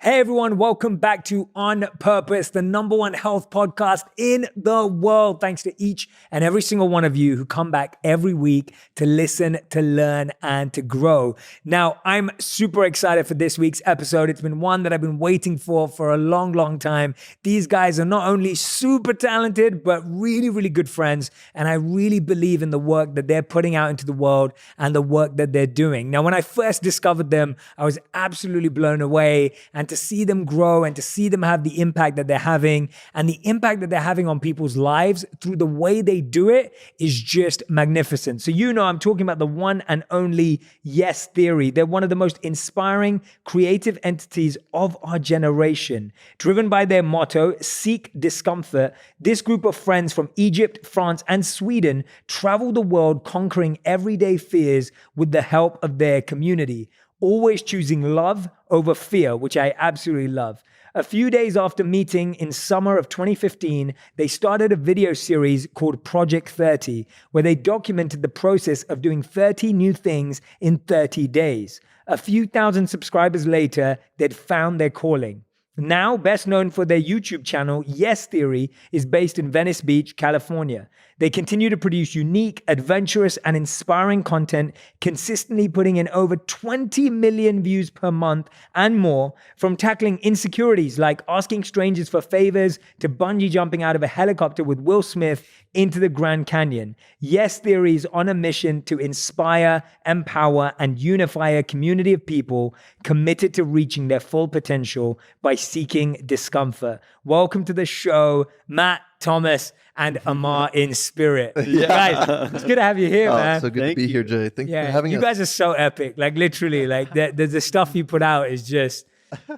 Hey everyone, welcome back to On Purpose, the number one health podcast in the world. Thanks to each and every single one of you who come back every week to listen, to learn, and to grow. Now, I'm super excited for this week's episode. It's been one that I've been waiting for a long, long time. These guys are not only super talented, but really, really good friends. And I really believe in the work that they're putting out into the world and the work that they're doing. Now, when I first discovered them, I was absolutely blown away. And to see them grow and to see them have the impact that they're having and the impact that they're having on people's lives through the way they do it is just magnificent. So I'm talking about the one and only Yes Theory. They're one of the most inspiring creative entities of our generation. Driven by their motto, seek discomfort, this group of friends from Egypt, France, and Sweden travel the world conquering everyday fears with the help of their community. Always choosing love over fear, which I absolutely love. A few days after meeting in summer of 2015, they started a video series called Project 30, where they documented the process of doing 30 new things in 30 days. A few thousand subscribers later, they'd found their calling. Now, best known for their YouTube channel, Yes Theory is based in Venice Beach, California. They continue to produce unique, adventurous, and inspiring content, consistently putting in over 20 million views per month and more, from tackling insecurities like asking strangers for favors to bungee jumping out of a helicopter with Will Smith into the Grand Canyon. Yes Theory is on a mission to inspire, empower, and unify a community of people committed to reaching their full potential by seeking discomfort. Welcome to the show, Matt, Thomas, and Amar in spirit. Yeah. Guys, it's good to have you here, man. So good to be here, Jay. Thank you for having us. You guys are so epic. Like literally, like the stuff you put out is just,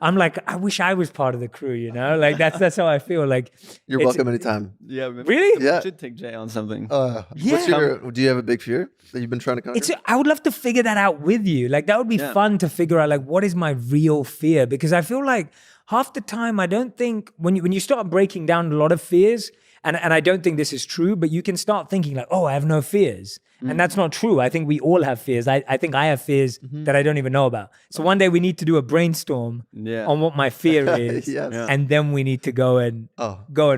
I'm like, I wish I was part of the crew, you know? Like that's how I feel. Like you're welcome anytime. Yeah. Really? Yeah. We should take Jay on something. Do you have a big fear that you've been trying to conquer? I would love to figure that out with you. Like that would be fun to figure out, like, what is my real fear? Because I feel like half the time, I don't think when you start breaking down a lot of fears, and I don't think this is true, but you can start thinking like, oh, I have no fears. And that's not true. I think we all have fears. I think I have fears that I don't even know about. So one day we need to do a brainstorm on what my fear is. And then we need to go and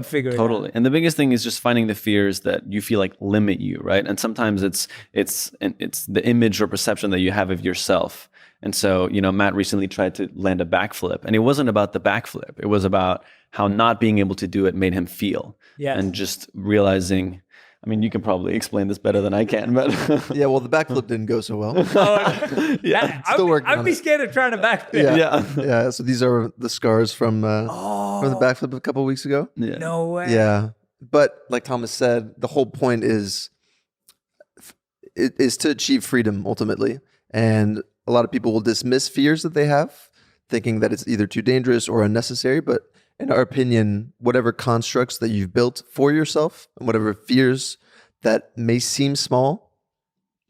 figure it out. Totally. And the biggest thing is just finding the fears that you feel like limit you, right? And sometimes it's the image or perception that you have of yourself. And so, Matt recently tried to land a backflip, and it wasn't about the backflip. It was about how not being able to do it made him feel. Yes. And just realizing, I mean, you can probably explain this better than I can, but yeah, well, the backflip didn't go so well. Still working. I'd be scared of trying to backflip. Yeah. So these are the scars from the backflip a couple of weeks ago. Yeah. No way. Yeah, but like Thomas said, the whole point is to achieve freedom ultimately, and a lot of people will dismiss fears that they have, thinking that it's either too dangerous or unnecessary. But in our opinion, whatever constructs that you've built for yourself and whatever fears that may seem small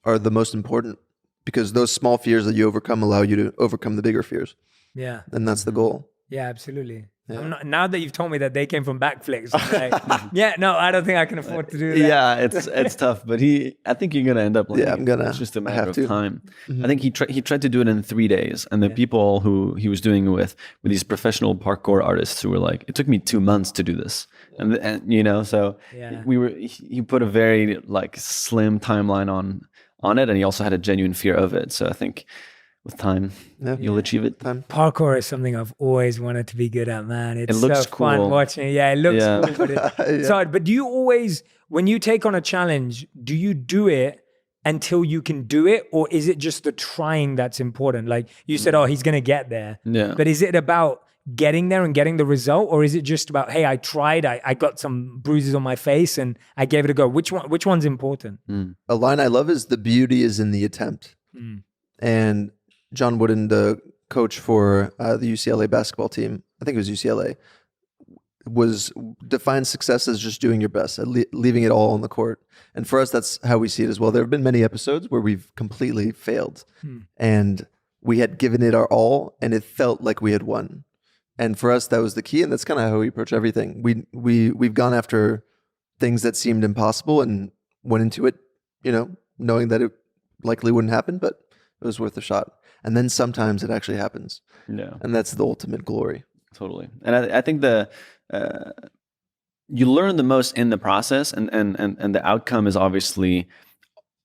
are the most important, because those small fears that you overcome allow you to overcome the bigger fears. Yeah. And that's the goal. Yeah, absolutely. Yeah. Now that you've told me that they came from backflips, like, I don't think I can afford to do that. Yeah, it's tough, but I think you're gonna end up. It's just a matter of time. Mm-hmm. I think he tried to do it in 3 days, and the people who he was doing it with these professional parkour artists who were like, it took me 2 months to do this, and so he put a very slim timeline on it, and he also had a genuine fear of it. So I think with time, you'll achieve it. Parkour is something I've always wanted to be good at, man. It looks so fun watching it. Yeah, it looks cool. But it's hard. But do you always, when you take on a challenge, do you do it until you can do it? Or is it just the trying that's important? Like you said, he's going to get there. Yeah. But is it about getting there and getting the result? Or is it just about, hey, I tried, I got some bruises on my face and I gave it a go? Which one's important? A line I love is, the beauty is in the attempt. And John Wooden, the coach for the UCLA basketball team, I think it was UCLA, defined success as just doing your best, leaving it all on the court. And for us, that's how we see it as well. There have been many episodes where we've completely failed and we had given it our all and it felt like we had won. And for us, that was the key. And that's kind of how we approach everything. We've gone after things that seemed impossible and went into it, knowing that it likely wouldn't happen, but it was worth a shot. And then sometimes it actually happens. Yeah, And that's the ultimate glory. totally. And I think you learn the most in the process, and the outcome is obviously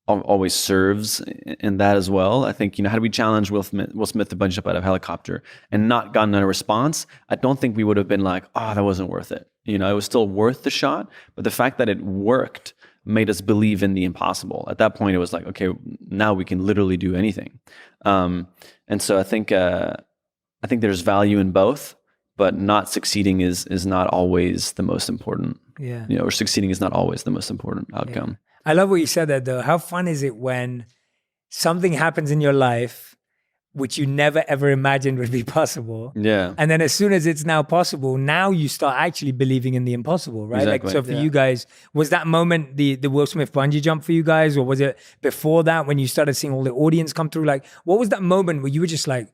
always serves in that as well. I think, had we challenged Will Smith to bungee jump out of a helicopter and not gotten a response, I don't think we would have been like, oh, that wasn't worth it. It was still worth the shot, but the fact that it worked made us believe in the impossible. At that point, it was like, okay, now we can literally do anything. And so I think there's value in both, but not succeeding is not always the most important. Yeah. Or succeeding is not always the most important outcome. Yeah. I love what you said there, though. How fun is it when something happens in your life which you never ever imagined would be possible? Yeah. And then as soon as it's now possible, now you start actually believing in the impossible, right? Exactly. Like, so for you guys, was that moment the Will Smith bungee jump for you guys? Or was it before that when you started seeing all the audience come through? Like, what was that moment where you were just like,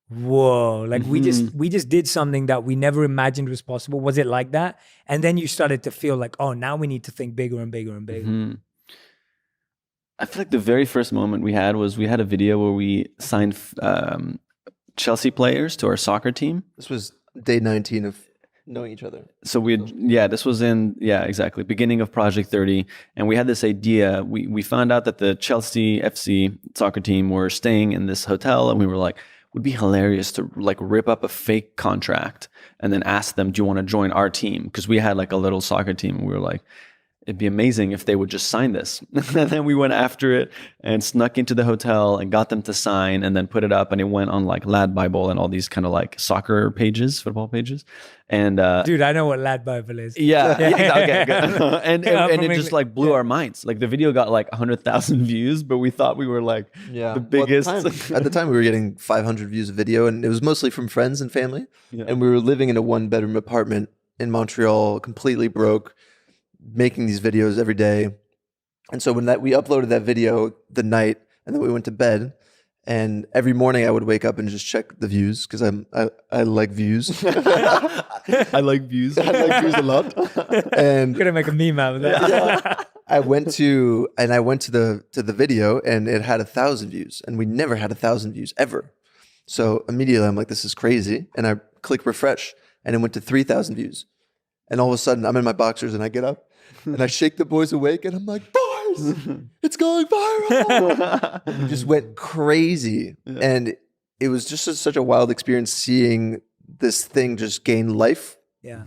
whoa, like we just did something that we never imagined was possible? Was it like that? And then you started to feel like, oh, now we need to think bigger and bigger and bigger. I feel like the very first moment we had a video where we signed Chelsea players to our soccer team. This was day 19 of knowing each other. So this was exactly, beginning of Project 30. And we had this idea. We found out that the Chelsea FC soccer team were staying in this hotel, and we were like, would be hilarious to like rip up a fake contract and then ask them, do you want to join our team? Because we had like a little soccer team, and we were like, it'd be amazing if they would just sign this. And then we went after it and snuck into the hotel and got them to sign, and then put it up, and it went on like Lad Bible and all these kind of like soccer pages, football pages. And dude, I know what Lad Bible is. Yeah. Okay, good. and it just like blew our minds. Like the video got like 100,000 views, but we thought we were like the biggest. Well, at the time we were getting 500 views a video, and it was mostly from friends and family. Yeah. And we were living in a 1-bedroom apartment in Montreal, completely broke, making these videos every day. And so when we uploaded that video the night, and then we went to bed, and every morning I would wake up and just check the views, because I like views. I like views. I like views a lot. And I'm gonna make a meme out of that. Yeah. I went to the video, and it had 1,000 views, and we never had 1,000 views ever. So immediately I'm like, this is crazy. And I click refresh, and it went to 3,000 views. And all of a sudden I'm in my boxers, and I get up and I shake the boys awake, and I'm like, boys, it's going viral. It just went crazy. Yeah. And it was just such a wild experience seeing this thing just gain life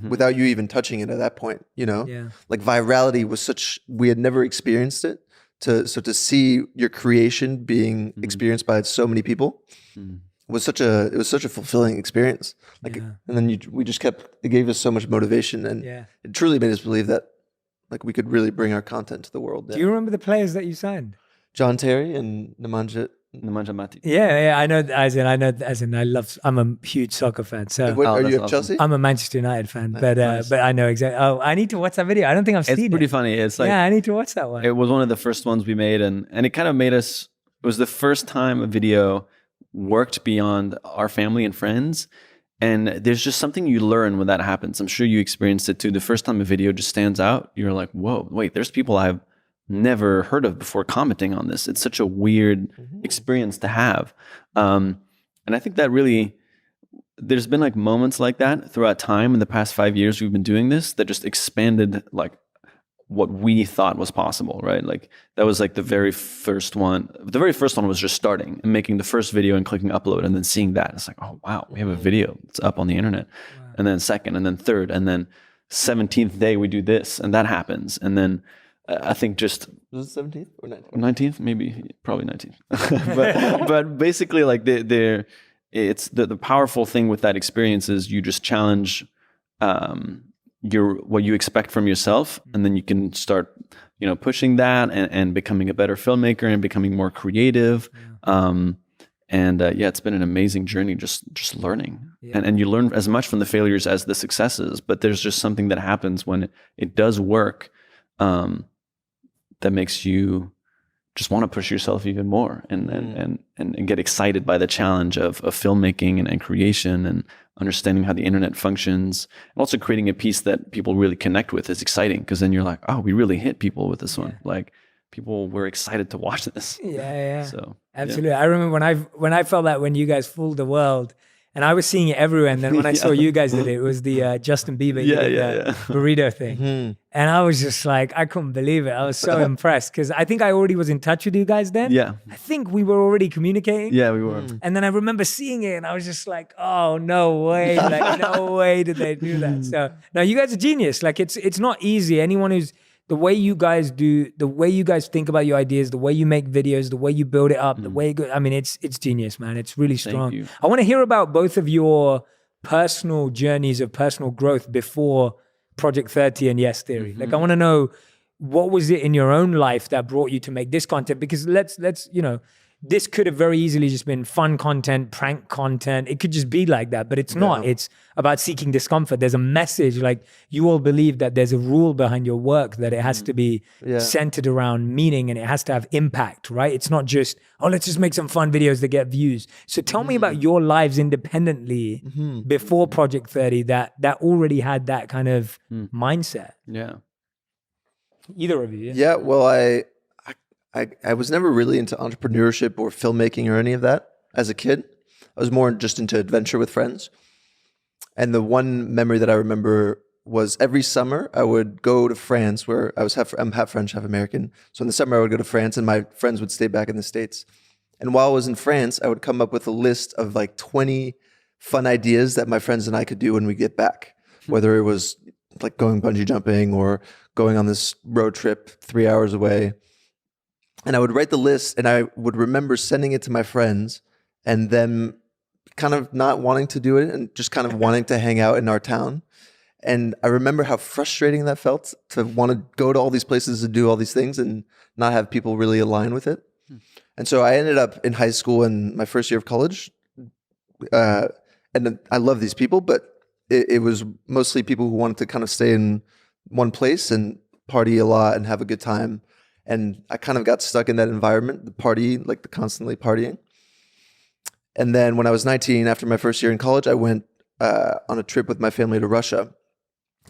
without you even touching it at that point, Yeah. Like virality was we had never experienced it. So to see your creation being experienced by so many people was such a fulfilling experience. Like, and then it gave us so much motivation, and it truly made us believe that like we could really bring our content to the world. Do you remember the players that you signed? John Terry and Nemanja Mati. Yeah, I know. I'm a huge soccer fan. So are you at Chelsea? I'm a Manchester United fan, but I know exactly. Oh, I need to watch that video. I don't think I've seen it. It's pretty funny. It's like, I need to watch that one. It was one of the first ones we made, and it kind of made us. It was the first time a video worked beyond our family and friends. And there's just something you learn when that happens. I'm sure you experienced it too. The first time a video just stands out, you're like, whoa, wait, there's people I've never heard of before commenting on this. It's such a weird experience to have. And I think that really, there's been like moments like that throughout time in the past 5 years we've been doing this that just expanded like what we thought was possible, right? Like that was like the very first one. The very first one was just starting and making the first video and clicking upload, and then seeing that. It's like, oh wow, we have a video. It's up on the internet. Wow. And then second, and then third, and then 17th day we do this, and that happens. And then I think just was it 17th or 19th? 19th, maybe, probably 19th. but basically, like it's the powerful thing with that experience is you just challenge what you expect from yourself, and then you can start pushing that and becoming a better filmmaker and becoming more creative. It's been an amazing journey just learning. And you learn as much from the failures as the successes, but there's just something that happens when it does work that makes you just want to push yourself even more and get excited by the challenge of filmmaking and creation and understanding how the internet functions, and also creating a piece that people really connect with is exciting, because then you're like, oh, we really hit people with this one. Like people were excited to watch this. Yeah. So Absolutely. I remember when I felt that when you guys fooled the world, and I was seeing it everywhere. And then when I saw you guys did it, it was the Justin Bieber burrito thing. Mm-hmm. And I was just like, I couldn't believe it. I was so impressed because I think I already was in touch with you guys then. Yeah. I think we were already communicating. Yeah, we were. And then I remember seeing it and I was just like, oh, no way. Like, no way did they do that. So, no, you guys are genius. Like, it's not easy. Anyone who's, the way you guys do, the way you guys think about your ideas, the way you make videos, the way you build it up, the way you go, I mean, it's genius, man. It's really strong. you. I want to hear about both of your personal journeys of personal growth before Project 30 and Yes Theory. Like, I want to know, what was it in your own life that brought you to make this content? Because let's this could have very easily just been fun content, prank content. It could just be like that, but it's not. It's about seeking discomfort. There's a message. Like, you all believe that there's a rule behind your work, that it has to be centered around meaning and it has to have impact, right? It's not just, oh, let's just make some fun videos that get views. So tell me about your lives independently before Project 30 that already had that kind of mindset. Yeah. Either of you. Yeah, well, I was never really into entrepreneurship or filmmaking or any of that as a kid. I was more just into adventure with friends. And the one memory that I remember was every summer I would go to France, where I'm half French, half American. So in the summer I would go to France and my friends would stay back in the States. And while I was in France, I would come up with a list of like 20 fun ideas that my friends and I could do when we get back, whether it was like going bungee jumping or going on this road trip 3 hours away. And I would write the list and I would remember sending it to my friends and them kind of not wanting to do it and just kind of wanting to hang out in our town. And I remember how frustrating that felt to want to go to all these places and do all these things and not have people really align with it. And so I ended up in high school and my first year of college. And I love these people, but it was mostly people who wanted to kind of stay in one place and party a lot and have a good time. And I kind of got stuck in that environment, the party, like the constantly partying. And then when I was 19, after my first year in college, I went on a trip with my family to Russia.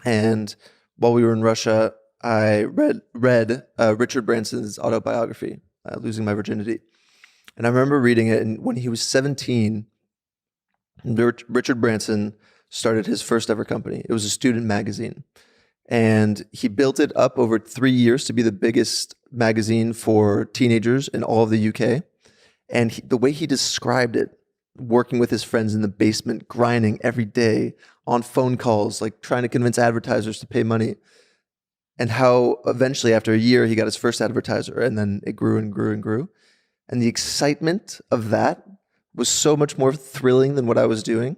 And while we were in Russia, I read Richard Branson's autobiography, Losing My Virginity. And I remember reading it, and when he was 17, Richard Branson started his first ever company. It was a student magazine. And he built it up over 3 years to be the biggest magazine for teenagers in all of the UK. And the way he described it, working with his friends in the basement, grinding every day on phone calls, like trying to convince advertisers to pay money, and how eventually after a year, he got his first advertiser, and then it grew and grew and grew. And the excitement of that was so much more thrilling than what I was doing.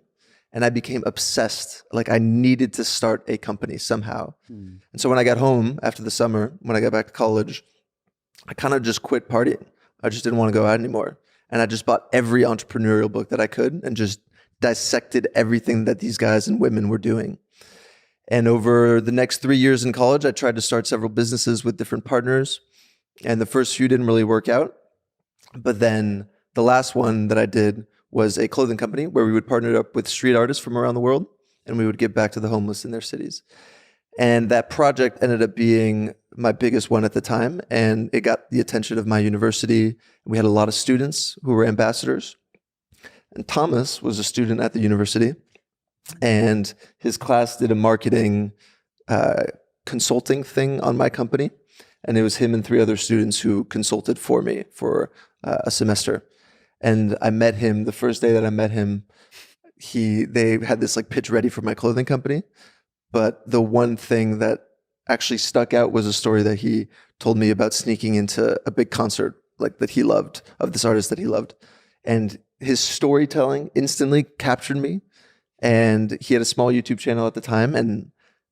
And I became obsessed. Like, I needed to start a company somehow. And so when I got home after the summer, when I got back to college, I kind of just quit partying. I just didn't want to go out anymore. And I just bought every entrepreneurial book that I could and just dissected everything that these guys and women were doing. And over the next 3 years in college, I tried to start several businesses with different partners. And the first few didn't really work out. But then the last one that I did was a clothing company where we would partner up with street artists from around the world, and we would give back to the homeless in their cities. And that project ended up being my biggest one at the time, and it got the attention of my university. We had a lot of students who were ambassadors. And Thomas was a student at the university, and his class did a marketing consulting thing on my company. And it was him and 3 other students who consulted for me for a semester. And I met him the first day that I met him. They had this like pitch ready for my clothing company. But the one thing that actually stuck out was a story that he told me about sneaking into a big concert like that he loved, of this artist that he loved. And his storytelling instantly captured me. And he had a small YouTube channel at the time. And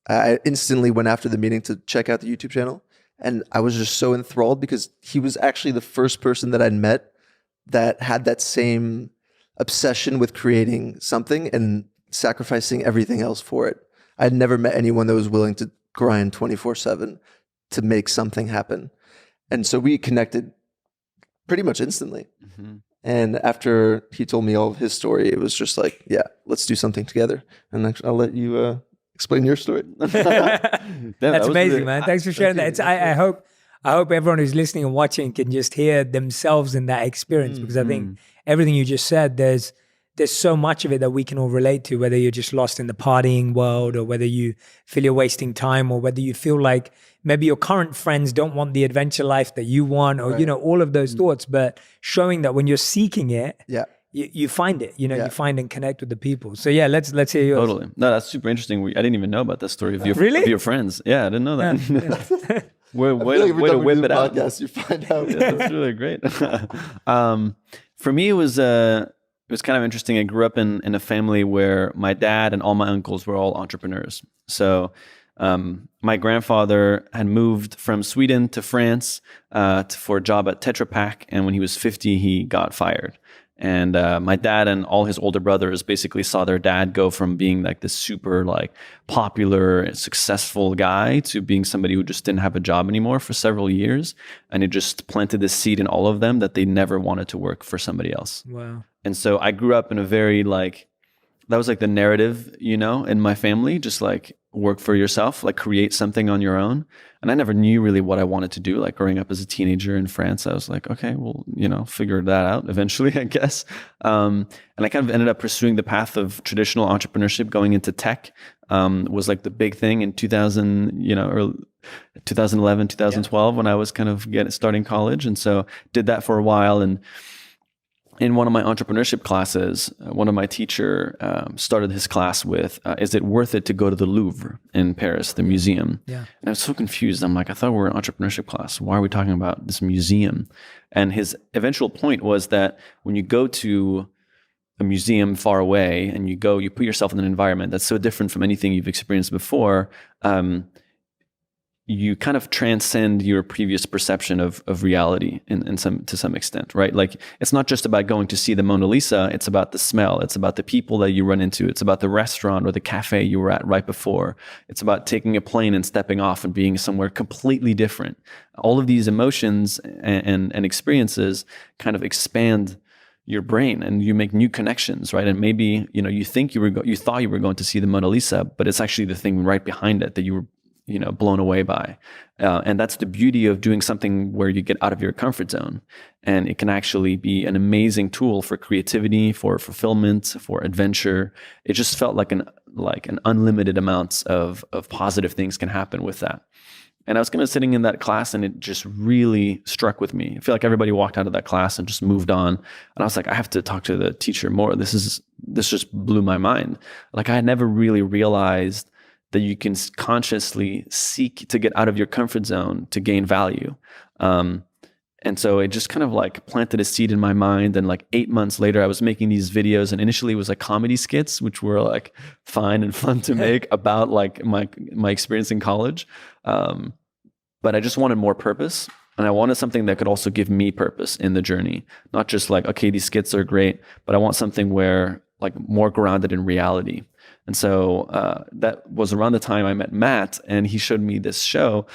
I instantly went after the meeting to check out the YouTube channel. And I was just so enthralled because he was actually the first person that I'd met that had that same obsession with creating something and sacrificing everything else for it. I'd never met anyone that was willing to grind 24/7 to make something happen. And so we connected pretty much instantly. And after he told me all of his story, it was just like, yeah, let's do something together. And I'll let you explain your story. That's amazing, man. Thanks for sharing that. I hope I hope everyone who's listening and watching can just hear themselves in that experience, because I think everything you just said, there's so much of it that we can all relate to, whether you're just lost in the partying world, or whether you feel you're wasting time, or whether you feel like maybe your current friends don't want the adventure life that you want, or, you know, all of those thoughts, but showing that when you're seeking it, you find it, you know, you find and connect with the people. So yeah, let's hear yours. Totally. No, that's super interesting. I didn't even know about that story of your, Really? of your friends. Yeah, I didn't know that. Way to whip it out. Podcast, you find out. Yeah, that's really great. For me, it was kind of interesting. I grew up in a family where my dad and all my uncles were all entrepreneurs. So my grandfather had moved from Sweden to France for a job at Tetra Pak, and when he was 50, he got fired. And my dad and all his older brothers basically saw their dad go from being like this super like popular, successful guy to being somebody who just didn't have a job anymore for several years. And it just planted this seed in all of them that they never wanted to work for somebody else. Wow. And so I grew up in a very like, that was like the narrative, you know, in my family, just like work for yourself, like create something on your own. And I never knew really what I wanted to do. Like growing up as a teenager in France, I was like, okay, well, you know, figure that out eventually, I guess. And I kind of ended up pursuing the path of traditional entrepreneurship. Going into tech was like the big thing in 2000, you know, or 2011, 2012, when I was kind of starting college. And so did that for a while. And in one of my entrepreneurship classes, one of my teacher started his class with, is it worth it to go to the Louvre in Paris, the museum? Yeah. And I was so confused. I'm like, I thought we were an entrepreneurship class. Why are we talking about this museum? And his eventual point was that when you go to a museum far away and you put yourself in an environment that's so different from anything you've experienced before, you kind of transcend your previous perception of reality to some extent, right? Like it's not just about going to see the Mona Lisa, it's about the smell, it's about the people that you run into, it's about the restaurant or the cafe you were at right before. It's about taking a plane and stepping off and being somewhere completely different. All of these emotions and experiences kind of expand your brain, and you make new connections, right? And maybe, you know, you think you thought you were going to see the Mona Lisa, but it's actually the thing right behind it that you were, you know, blown away by. And that's the beauty of doing something where you get out of your comfort zone. And it can actually be an amazing tool for creativity, for fulfillment, for adventure. It just felt like an unlimited amounts of positive things can happen with that. And I was kind of sitting in that class, and it just really struck with me. I feel like everybody walked out of that class and just moved on. And I was like, I have to talk to the teacher more. This just blew my mind. Like I had never really realized that you can consciously seek to get out of your comfort zone to gain value. And so it just kind of like planted a seed in my mind. And like 8 months later, I was making these videos, and initially it was like comedy skits, which were like fine and fun to make about like my experience in college. But I just wanted more purpose. And I wanted something that could also give me purpose in the journey. Not just like, okay, these skits are great, but I want something where like more grounded in reality. And so that was around the time I met Matt, and he showed me this show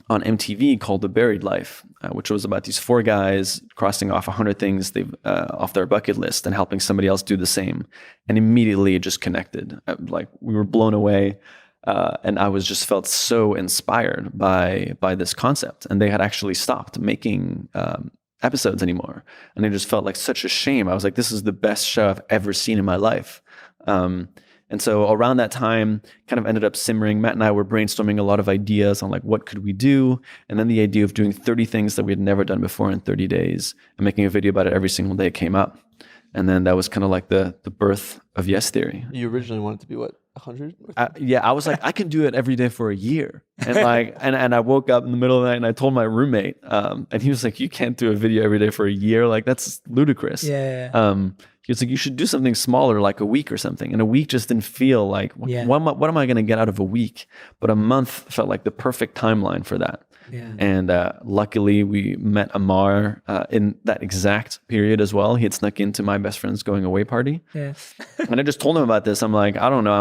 on MTV called The Buried Life, which was about these 4 guys crossing off 100 things they've off their bucket list and helping somebody else do the same. And immediately it just connected. Like we were blown away. And I was just felt so inspired by this concept. And they had actually stopped making episodes anymore. And it just felt like such a shame. I was like, this is the best show I've ever seen in my life. And so around that time, kind of ended up simmering. Matt and I were brainstorming a lot of ideas on like, what could we do? And then the idea of doing 30 things that we had never done before in 30 days and making a video about it every single day came up. And then that was kind of like the birth of Yes Theory. You originally wanted to be what, 100? Yeah, I was like, I can do it every day for a year. And like, and I woke up in the middle of the night and I told my roommate, and he was like, you can't do a video every day for a year. Like that's ludicrous. Yeah. He was like, you should do something smaller, like a week or something. And a week just didn't feel like, what am I going to get out of a week? But a month felt like the perfect timeline for that. Yeah. And luckily we met Amar in that exact period as well. He had snuck into my best friend's going away party. Yeah. And I just told him about this. I'm like, I don't know.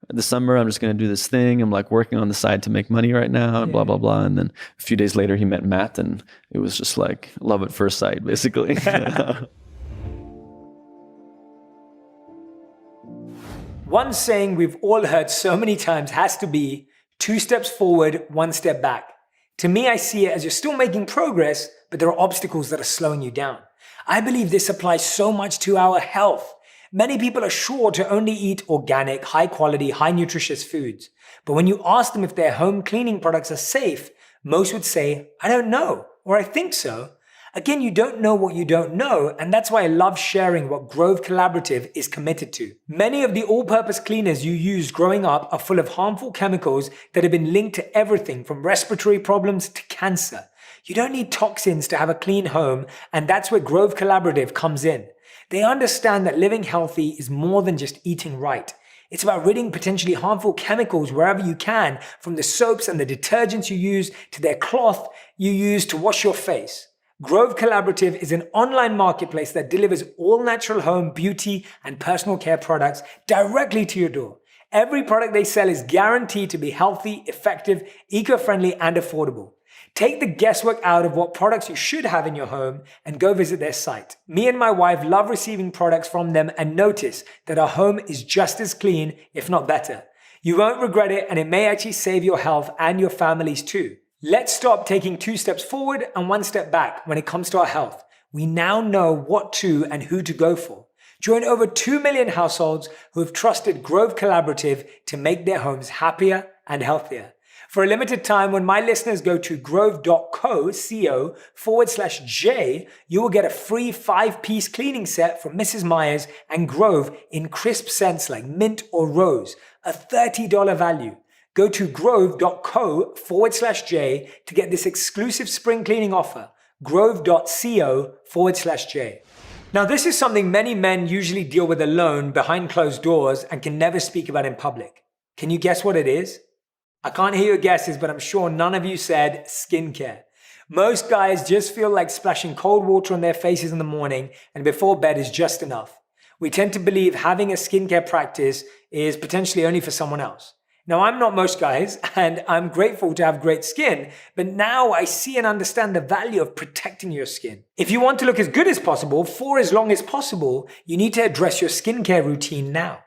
This summer, I'm just going to do this thing. I'm like working on the side to make money right now and blah, blah, blah. And then a few days later he met Matt, and it was just like love at first sight, basically. One saying we've all heard so many times has to be, 2 steps forward, 1 step back. To me, I see it as you're still making progress, but there are obstacles that are slowing you down. I believe this applies so much to our health. Many people are sure to only eat organic, high quality, high nutritious foods. But when you ask them if their home cleaning products are safe, most would say, I don't know, or I think so. Again, you don't know what you don't know, and that's why I love sharing what Grove Collaborative is committed to. Many of the all-purpose cleaners you used growing up are full of harmful chemicals that have been linked to everything from respiratory problems to cancer. You don't need toxins to have a clean home, and that's where Grove Collaborative comes in. They understand that living healthy is more than just eating right. It's about ridding potentially harmful chemicals wherever you can, from the soaps and the detergents you use to their cloth you use to wash your face. Grove Collaborative is an online marketplace that delivers all natural home, beauty, and personal care products directly to your door. Every product they sell is guaranteed to be healthy, effective, eco-friendly, and affordable. Take the guesswork out of what products you should have in your home and go visit their site. Me and my wife love receiving products from them and notice that our home is just as clean, if not better. You won't regret it, and it may actually save your health and your families too. Let's stop taking 2 steps forward and 1 step back when it comes to our health. We now know what to and who to go for. Join over 2 million households who have trusted Grove Collaborative to make their homes happier and healthier. For a limited time, when my listeners go to grove.co/J, you will get a free 5-piece cleaning set from Mrs. Myers and Grove in crisp scents like mint or rose, a $30 value. Go to grove.co/J to get this exclusive spring cleaning offer, grove.co/J. Now, this is something many men usually deal with alone behind closed doors and can never speak about in public. Can you guess what it is? I can't hear your guesses, but I'm sure none of you said skincare. Most guys just feel like splashing cold water on their faces in the morning and before bed is just enough. We tend to believe having a skincare practice is potentially only for someone else. Now, I'm not most guys, and I'm grateful to have great skin, but now I see and understand the value of protecting your skin. If you want to look as good as possible for as long as possible, you need to address your skincare routine now.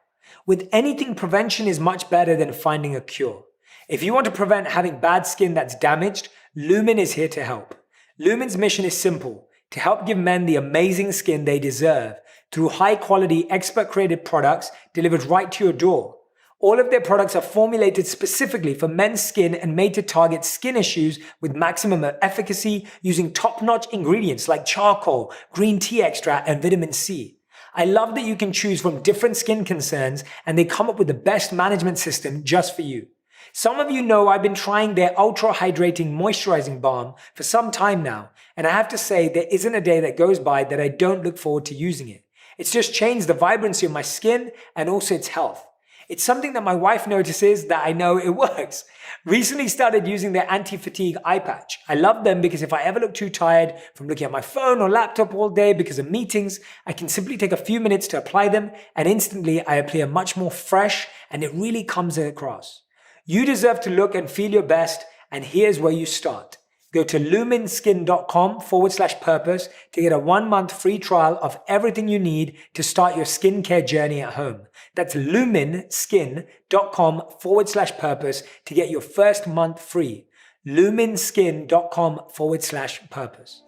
With anything, prevention is much better than finding a cure. If you want to prevent having bad skin that's damaged, Lumen is here to help. Lumen's mission is simple: to help give men the amazing skin they deserve through high-quality, expert-created products delivered right to your door. All of their products are formulated specifically for men's skin and made to target skin issues with maximum efficacy using top-notch ingredients like charcoal, green tea extract, and vitamin C. I love that you can choose from different skin concerns and they come up with the best management system just for you. Some of you know I've been trying their ultra hydrating moisturizing balm for some time now, and I have to say there isn't a day that goes by that I don't look forward to using it. It's just changed the vibrancy of my skin and also its health. It's something that my wife notices that I know it works. Recently started using their anti-fatigue eye patch. I love them because if I ever look too tired from looking at my phone or laptop all day because of meetings, I can simply take a few minutes to apply them and instantly I appear much more fresh and it really comes across. You deserve to look and feel your best, and here's where you start. Go to lumenskin.com/purpose to get a 1-month free trial of everything you need to start your skincare journey at home. That's lumenskin.com/purpose to get your first month free. lumenskin.com/purpose.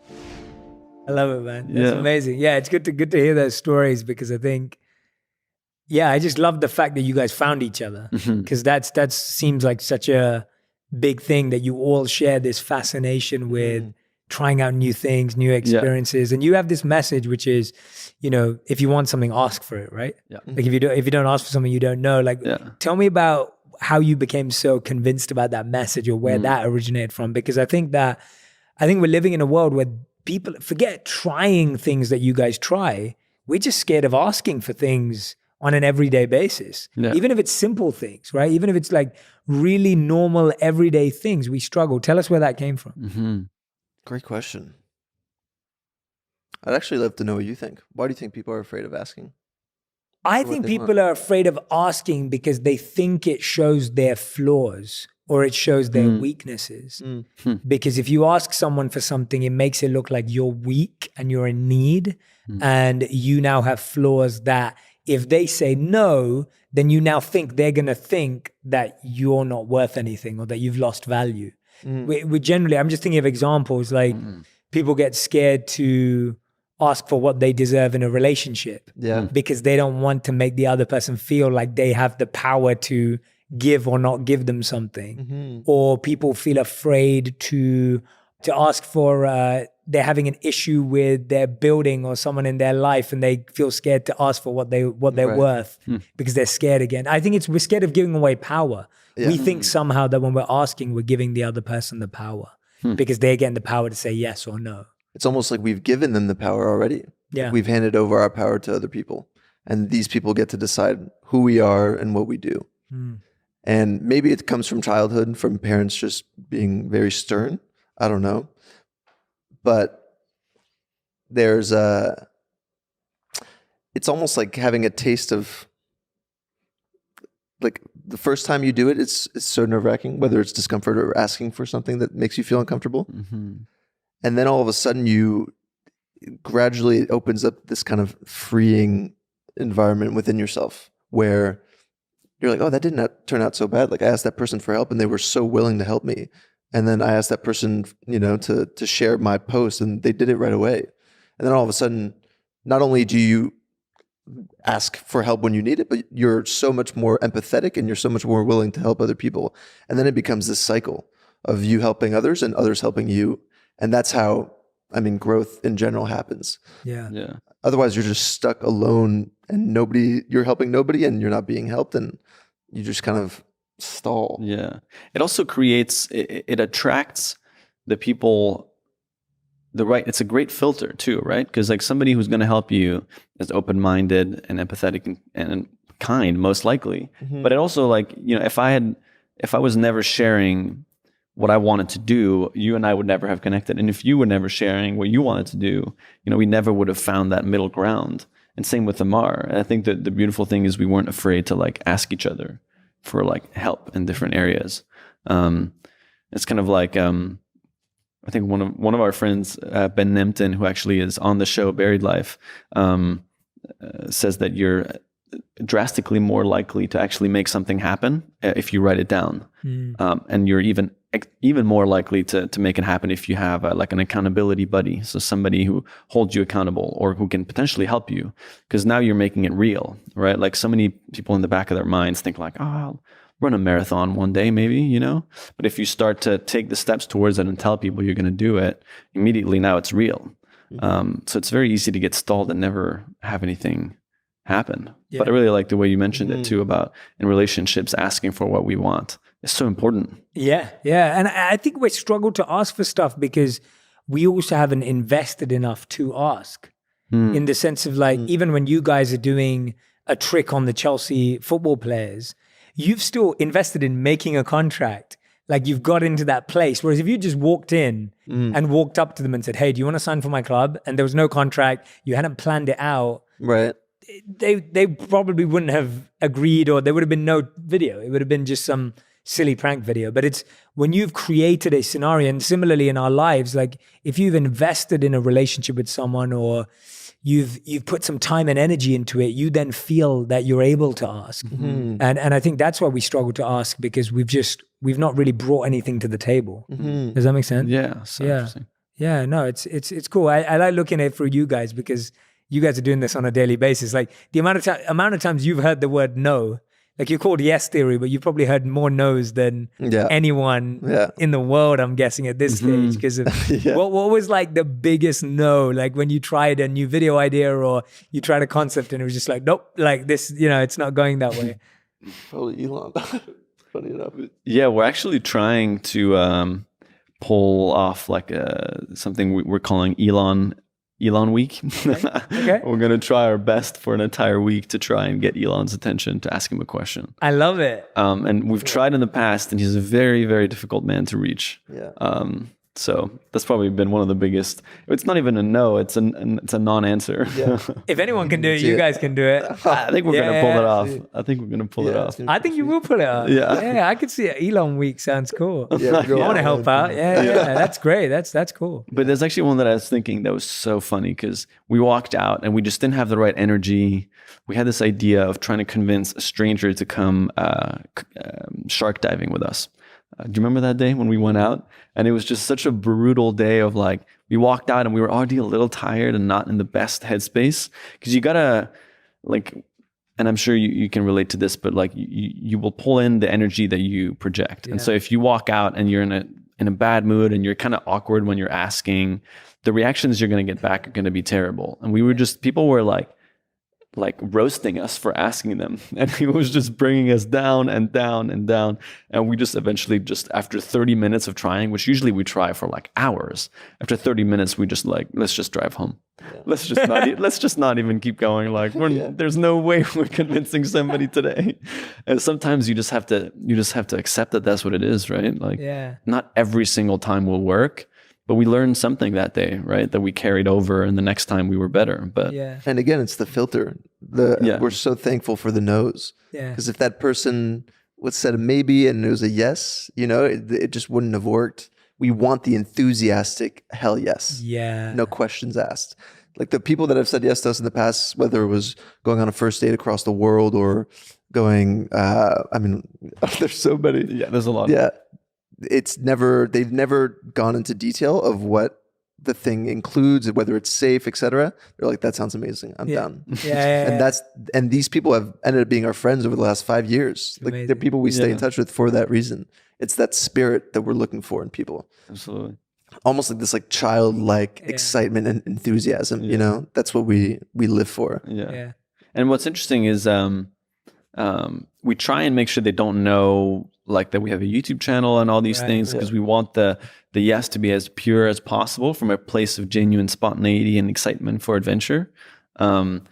I love it, man. That's amazing. Yeah, it's good to hear those stories because I think, I just love the fact that you guys found each other because that seems like such a big thing that you all share this fascination with trying out new things, new experiences. And you have this message, which is, if you want something, ask for it, right? Yeah. Like if you don't ask for something you don't know, tell me about how you became so convinced about that message or where that originated from. Because I think we're living in a world where people forget trying things that you guys try. We're just scared of asking for things on an everyday basis. Yeah. Even if it's simple things, right? Even if it's like really normal everyday things, we struggle. Tell us where that came from. Mm-hmm. Great question. I'd actually love to know what you think. Why do you think people are afraid of asking? I think people are afraid of asking because they think it shows their flaws or it shows their weaknesses. Because if you ask someone for something, it makes it look like you're weak and you're in need and you now have flaws that if they say no, then you now think they're going to think that you're not worth anything or that you've lost value. We generally, I'm just thinking of examples like people get scared to ask for what they deserve in a relationship because they don't want to make the other person feel like they have the power to give or not give them something. Or people feel afraid to ask for, they're having an issue with their building or someone in their life and they feel scared to ask for what they're worth because they're scared again. I think we're scared of giving away power. We think somehow that when we're asking, we're giving the other person the power because they're getting the power to say yes or no. It's almost like we've given them the power already. Yeah. We've handed over our power to other people. And these people get to decide who we are and what we do. And maybe it comes from childhood, from parents just being very stern. I don't know. But it's almost like having a taste of, like the first time you do it, it's so nerve-wracking, whether it's discomfort or asking for something that makes you feel uncomfortable. And then all of a sudden gradually it opens up this kind of freeing environment within yourself where you're like, oh, that did not turn out so bad. Like I asked that person for help and they were so willing to help me. And then I asked that person, to share my post and they did it right away. And then all of a sudden, not only do you ask for help when you need it, but you're so much more empathetic and you're so much more willing to help other people. And then it becomes this cycle of you helping others and others helping you. And that's how, growth in general happens. Yeah. Otherwise, you're just stuck alone and you're helping nobody and you're not being helped and you just kind of stall. Yeah. It also creates, it attracts the people, it's a great filter too, right? Because like somebody who's going to help you is open-minded and empathetic and kind, most likely. But it also if I was never sharing what I wanted to do, you and I would never have connected. And if you were never sharing what you wanted to do, we never would have found that middle ground. And same with Amar. And I think that the beautiful thing is we weren't afraid to ask each other for help in different areas. It's kind of like, I think one of our friends, Ben Nemton, who actually is on the show Buried Life, says that you're drastically more likely to actually make something happen if you write it down. And you're even more likely to make it happen if you have an accountability buddy. So somebody who holds you accountable or who can potentially help you, because now you're making it real, right? Like so many people in the back of their minds think like, oh, I'll run a marathon one day, maybe, but if you start to take the steps towards it and tell people you're going to do it, immediately now it's real. So it's very easy to get stalled and never have anything happen. Yeah. But I really like the way you mentioned it too, about in relationships, asking for what we want. It's so important. Yeah. And I think we struggle to ask for stuff because we also haven't invested enough to ask, in the sense of even when you guys are doing a trick on the Chelsea football players, you've still invested in making a contract. Like you've got into that place. Whereas if you just walked in and walked up to them and said, hey, do you want to sign for my club? And there was no contract, you hadn't planned it out. Right. They probably wouldn't have agreed, or there would have been no video. It would have been just some silly prank video. But it's when you've created a scenario, and similarly in our lives, like if you've invested in a relationship with someone or you've put some time and energy into it, you then feel that you're able to ask. And I think that's why we struggle to ask, because we've not really brought anything to the table. Does that make sense? Yeah. So interesting. Yeah, no, it's cool. I like looking at it for you guys because you guys are doing this on a daily basis. Like the amount of times you've heard the word no, like you're called yes theory, but you've probably heard more no's than anyone in the world, I'm guessing, at this stage. Because what was like the biggest no? Like when you tried a new video idea or you tried a concept and it was just like, nope, like this, it's not going that way. Probably Elon. Funny enough. Yeah, we're actually trying to pull off something we're calling Elon Week. Okay. We're going to try our best for an entire week to try and get Elon's attention, to ask him a question. I love it. And we've tried in the past, and he's a very, very difficult man to reach. Yeah. So that's probably been one of the biggest. It's not even a no. It's a non-answer. Yeah. If anyone can do it, See you it. guys can do it. I think we're gonna pull it off. See. I think we're gonna pull it Yeah, off. it's gonna I be think you sweet. will pull it up. Yeah. I could see it. Elon Week sounds cool. Yeah, I want to help out. Yeah, that's great. That's cool. But there's actually one that I was thinking that was so funny because we walked out and we just didn't have the right energy. We had this idea of trying to convince a stranger to come shark diving with us. Do you remember that day when we went out? And it was just such a brutal day of like, we walked out and we were already a little tired and not in the best headspace. Because you gotta like, and I'm sure you can relate to this, but like you will pull in the energy that you project. And so if you walk out and you're in a bad mood and you're kind of awkward when you're asking, the reactions you're gonna get back are gonna be terrible. And we were just, people were like roasting us for asking them. And he was just bringing us down and down and down. And we just eventually just after 30 minutes of trying, which usually we try for like hours, after 30 minutes, we just like, let's just drive home. Yeah. Let's just not even keep going. Like there's no way we're convincing somebody today. And sometimes you just have to accept that that's what it is, right? Like not every single time will work. But we learned something that day, right? That we carried over, and the next time we were better. But and again, it's the filter. We're so thankful for the no's. Because if that person would said a maybe and it was a yes, it just wouldn't have worked. We want the enthusiastic hell yes. Yeah. No questions asked. Like the people that have said yes to us in the past, whether it was going on a first date across the world or going, there's so many. Yeah, there's a lot. Yeah. They've never gone into detail of what the thing includes, whether it's safe, etc. They're like, that sounds amazing. I'm down. And these people have ended up being our friends over the last 5 years. Like they're people we stay in touch with for that reason. It's that spirit that we're looking for in people. Absolutely. Almost like this like childlike excitement and enthusiasm, that's what we live for. Yeah. And what's interesting is we try and make sure they don't know like that we have a YouTube channel and all these things because we want the yes to be as pure as possible from a place of genuine spontaneity and excitement for adventure. And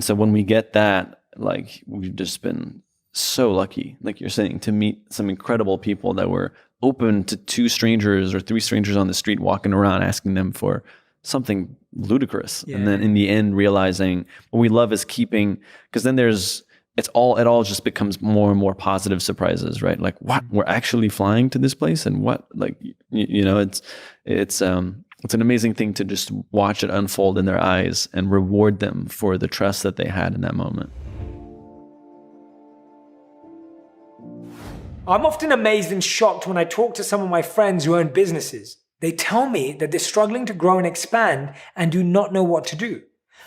so when we get that, like we've just been so lucky, like you're saying, to meet some incredible people that were open to 2 strangers or 3 strangers on the street walking around asking them for something ludicrous. And then in the end realizing what we love is keeping, because then it all just becomes more and more positive surprises, right? Like what, we're actually flying to this place, and what, like, it's an amazing thing to just watch it unfold in their eyes and reward them for the trust that they had in that moment. I'm often amazed and shocked when I talk to some of my friends who own businesses. They tell me that they're struggling to grow and expand and do not know what to do.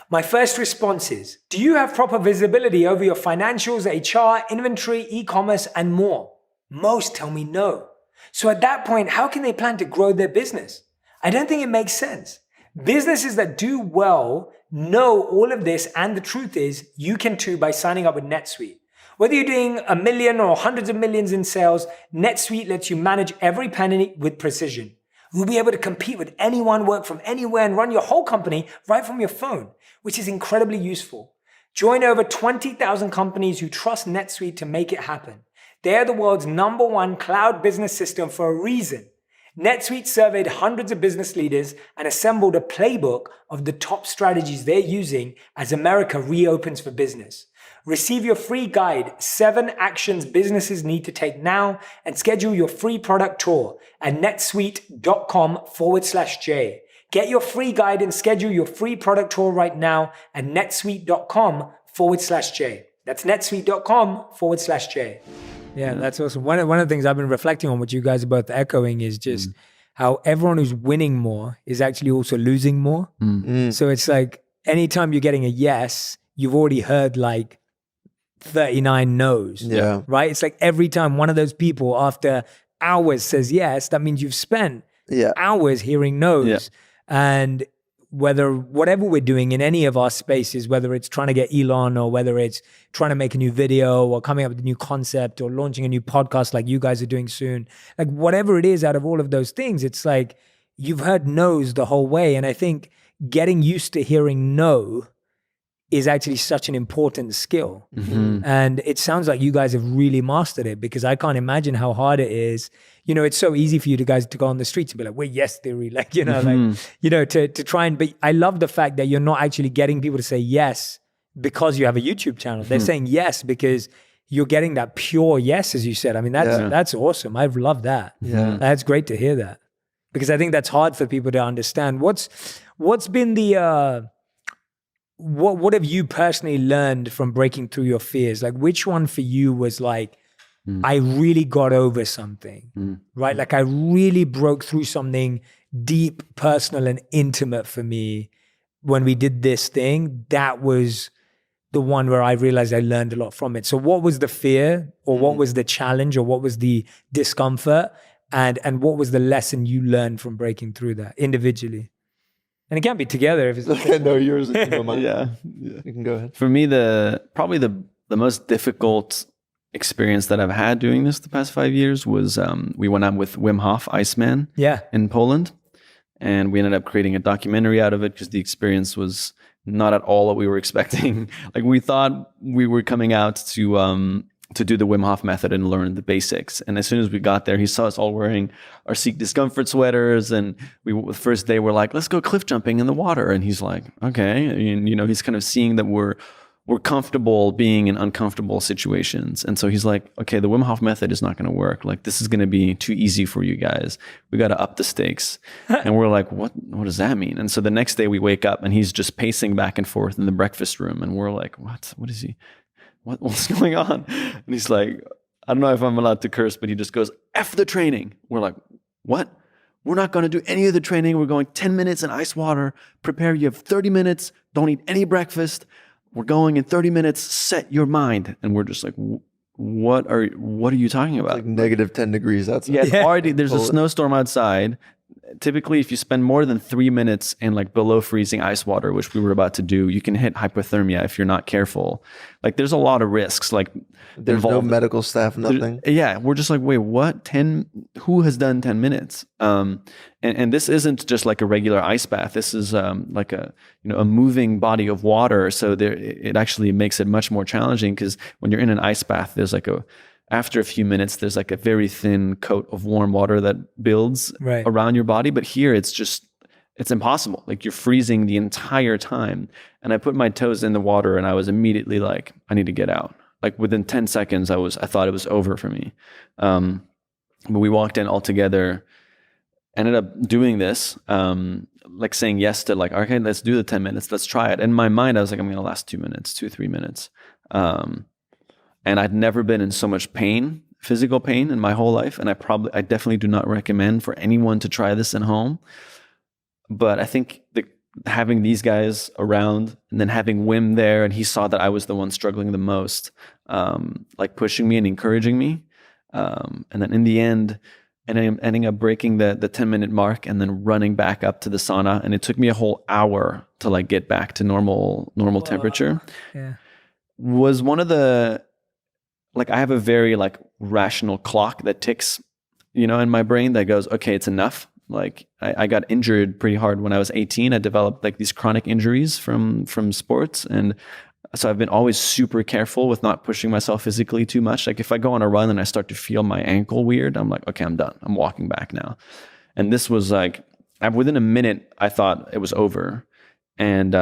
My first response is, do you have proper visibility over your financials, HR, inventory, e-commerce, and more? Most tell me no. So at that point, how can they plan to grow their business? I don't think it makes sense. Businesses that do well know all of this, and the truth is, you can too by signing up with NetSuite. Whether you're doing $1 million or hundreds of millions in sales, NetSuite lets you manage every penny with precision. You'll be able to compete with anyone, work from anywhere, and run your whole company right from your phone, which is incredibly useful. Join over 20,000 companies who trust NetSuite to make it happen. They are the world's #1 cloud business system for a reason. NetSuite surveyed hundreds of business leaders and assembled a playbook of the top strategies they're using as America reopens for business. Receive your free guide, 7 actions businesses need to take now, and schedule your free product tour at netsuite.com/J. Get your free guide and schedule your free product tour right now at netsuite.com/J. That's netsuite.com/J. Yeah, that's awesome. One of the things I've been reflecting on, what you guys are both echoing, is just how everyone who's winning more is actually also losing more. So it's like anytime you're getting a yes, you've already heard like 39 no's. Yeah. Right? It's like every time one of those people after hours says yes, that means you've spent hours hearing no's. Yeah. And whatever we're doing in any of our spaces, whether it's trying to get Elon or whether it's trying to make a new video or coming up with a new concept or launching a new podcast like you guys are doing soon, like whatever it is out of all of those things, it's like you've heard no's the whole way. And I think getting used to hearing no is actually such an important skill. Mm-hmm. And it sounds like you guys have really mastered it, because I can't imagine how hard it is. You know, it's so easy for you guys to go on the streets and be like, we're yes theory, like, you know, like, you know, to try and, but I love the fact that you're not actually getting people to say yes because you have a YouTube channel. They're saying yes because you're getting that pure yes, as you said. I mean, that's awesome. I've loved that. Yeah. That's great to hear that, because I think that's hard for people to understand. What's been the, what have you personally learned from breaking through your fears? Like, which one for you was like, I really got over something, right? Like I really broke through something deep, personal, and intimate for me when we did this thing. That was the one where I realized I learned a lot from it. So what was the fear, or what was the challenge, or what was the discomfort, and what was the lesson you learned from breaking through that individually? And it can't be together if it's I know yours. You know mine. Yeah. You can go ahead. For me, probably the most difficult experience that I've had doing this the past 5 years was we went out with Wim Hof Iceman in Poland, and we ended up creating a documentary out of it because the experience was not at all what we were expecting. Like, we thought we were coming out to do the Wim Hof method and learn the basics. And as soon as we got there, he saw us all wearing our Seek Discomfort sweaters. And the first day we're like, let's go cliff jumping in the water. And he's like, okay. And, you know, he's kind of seeing that we're comfortable being in uncomfortable situations. And so he's like, okay, the Wim Hof method is not going to work. Like, this is going to be too easy for you guys. We got to up the stakes. And we're like, what does that mean? And so the next day we wake up and he's just pacing back and forth in the breakfast room. And we're like, what is he? What's going on? And he's like, I don't know if I'm allowed to curse, but he just goes, F the training. We're like, what? We're not going to do any of the training. We're going 10 minutes in ice water. Prepare. You have 30 minutes. Don't eat any breakfast. We're going in 30 minutes. Set your mind. And we're just like, what are you talking about? Like negative 10 degrees outside. Yeah, it's already, there's a snowstorm outside. Typically, if you spend more than 3 minutes in like below freezing ice water, which we were about to do, you can hit hypothermia if you're not careful. Like, there's a lot of risks. Like, there's no medical staff, nothing. We're just like, wait, what? Who has done 10 minutes? And this isn't just like a regular ice bath. This is like a moving body of water. So it actually makes it much more challenging, because when you're in an ice bath, there's like after a few minutes, there's like a very thin coat of warm water that builds around your body. But here it's impossible. Like, you're freezing the entire time. And I put my toes in the water and I was immediately like, I need to get out. Like, within 10 seconds, I thought it was over for me. But we walked in all together, ended up doing this, like saying yes to like, okay, let's do the 10 minutes. Let's try it. In my mind, I was like, I'm going to last 2 minutes, 3 minutes. And I'd never been in so much pain, physical pain, in my whole life. And I definitely do not recommend for anyone to try this at home. But I think having these guys around, and then having Wim there, and he saw that I was the one struggling the most, like pushing me and encouraging me. And then in the end, ending up breaking the 10-minute mark and then running back up to the sauna. And it took me a whole hour to like get back to normal temperature. Yeah. Was one of the, like, I have a very like rational clock that ticks, in my brain that goes, okay, it's enough. Like, I got injured pretty hard when I was 18. I developed like these chronic injuries from sports. And so I've been always super careful with not pushing myself physically too much. Like, if I go on a run and I start to feel my ankle weird, I'm like, okay, I'm done. I'm walking back now. And this was like, within a minute, I thought it was over. And,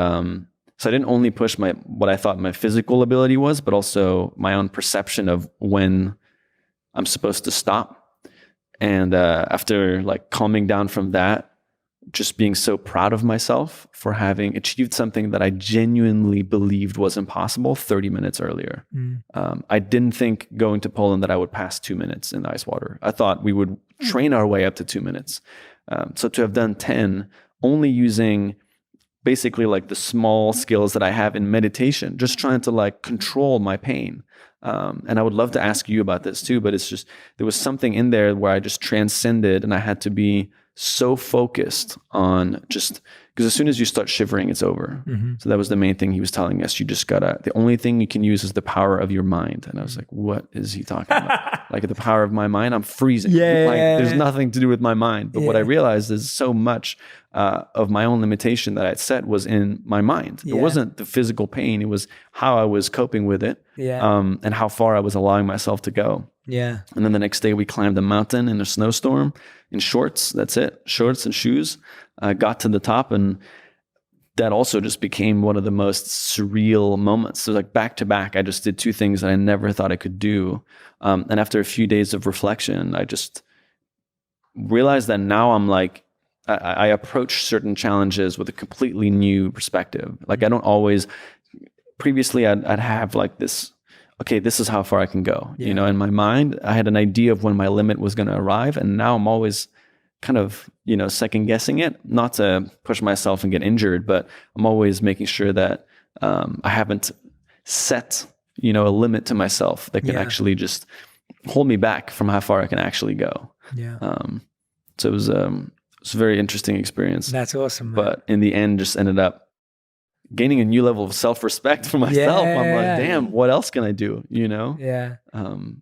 so I didn't only push what I thought my physical ability was, but also my own perception of when I'm supposed to stop. And after like calming down from that, just being so proud of myself for having achieved something that I genuinely believed was impossible 30 minutes earlier. I didn't think going to Poland that I would pass 2 minutes in the ice water. I thought we would train our way up to 2 minutes. So to have done 10, only using basically like the small skills that I have in meditation, just trying to like control my pain. And I would love to ask you about this too, but it's just, there was something in there where I just transcended, and I had to be so focused on just because as soon as you start shivering, it's over. Mm-hmm. So that was the main thing he was telling us. You just gotta, the only thing you can use is the power of your mind. And I was like, what is he talking about? Like the power of my mind, I'm freezing. Yeah. Like there's nothing to do with my mind. But what I realized is so much of my own limitation that I'd set was in my mind. It wasn't the physical pain. It was how I was coping with it. And how far I was allowing myself to go. Yeah. And then the next day we climbed a mountain in a snowstorm in shorts. That's it. Shorts and shoes. I got to the top, and that also just became one of the most surreal moments. So like back to back, I just did two things that I never thought I could do. And after a few days of reflection, I just realized that now I'm like, I approach certain challenges with a completely new perspective. Like I don't always, previously I'd have like this, okay, this is how far I can go. You know, in my mind, I had an idea of when my limit was going to arrive. And now I'm always kind of, you know, second guessing it, not to push myself and get injured, but I'm always making sure that I haven't set, you know, a limit to myself that can actually just hold me back from how far I can actually go. Yeah. So it was a very interesting experience. That's awesome, man. But in the end, just ended up gaining a new level of self-respect for myself. I'm like, damn, what else can I do? You know? Yeah.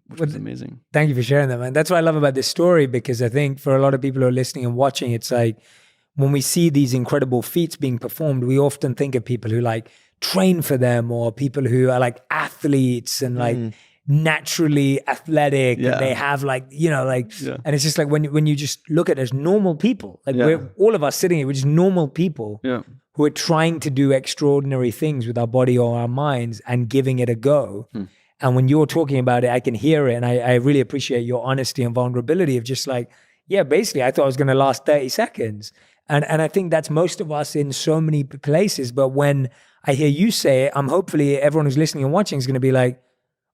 Which was amazing. Thank you for sharing that, man. That's what I love about this story, because I think for a lot of people who are listening and watching, it's like when we see these incredible feats being performed, we often think of people who like train for them, or people who are like athletes and like naturally athletic, and they have like, you know, like, and it's just like when you just look at it as normal people, like we're all of us sitting here, we're just normal people who are trying to do extraordinary things with our body or our minds and giving it a go. And when you're talking about it, I can hear it. And I really appreciate your honesty and vulnerability of just like, basically, I thought it was going to last 30 seconds. And I think that's most of us in so many places. But when I hear you say it, hopefully everyone who's listening and watching is going to be like,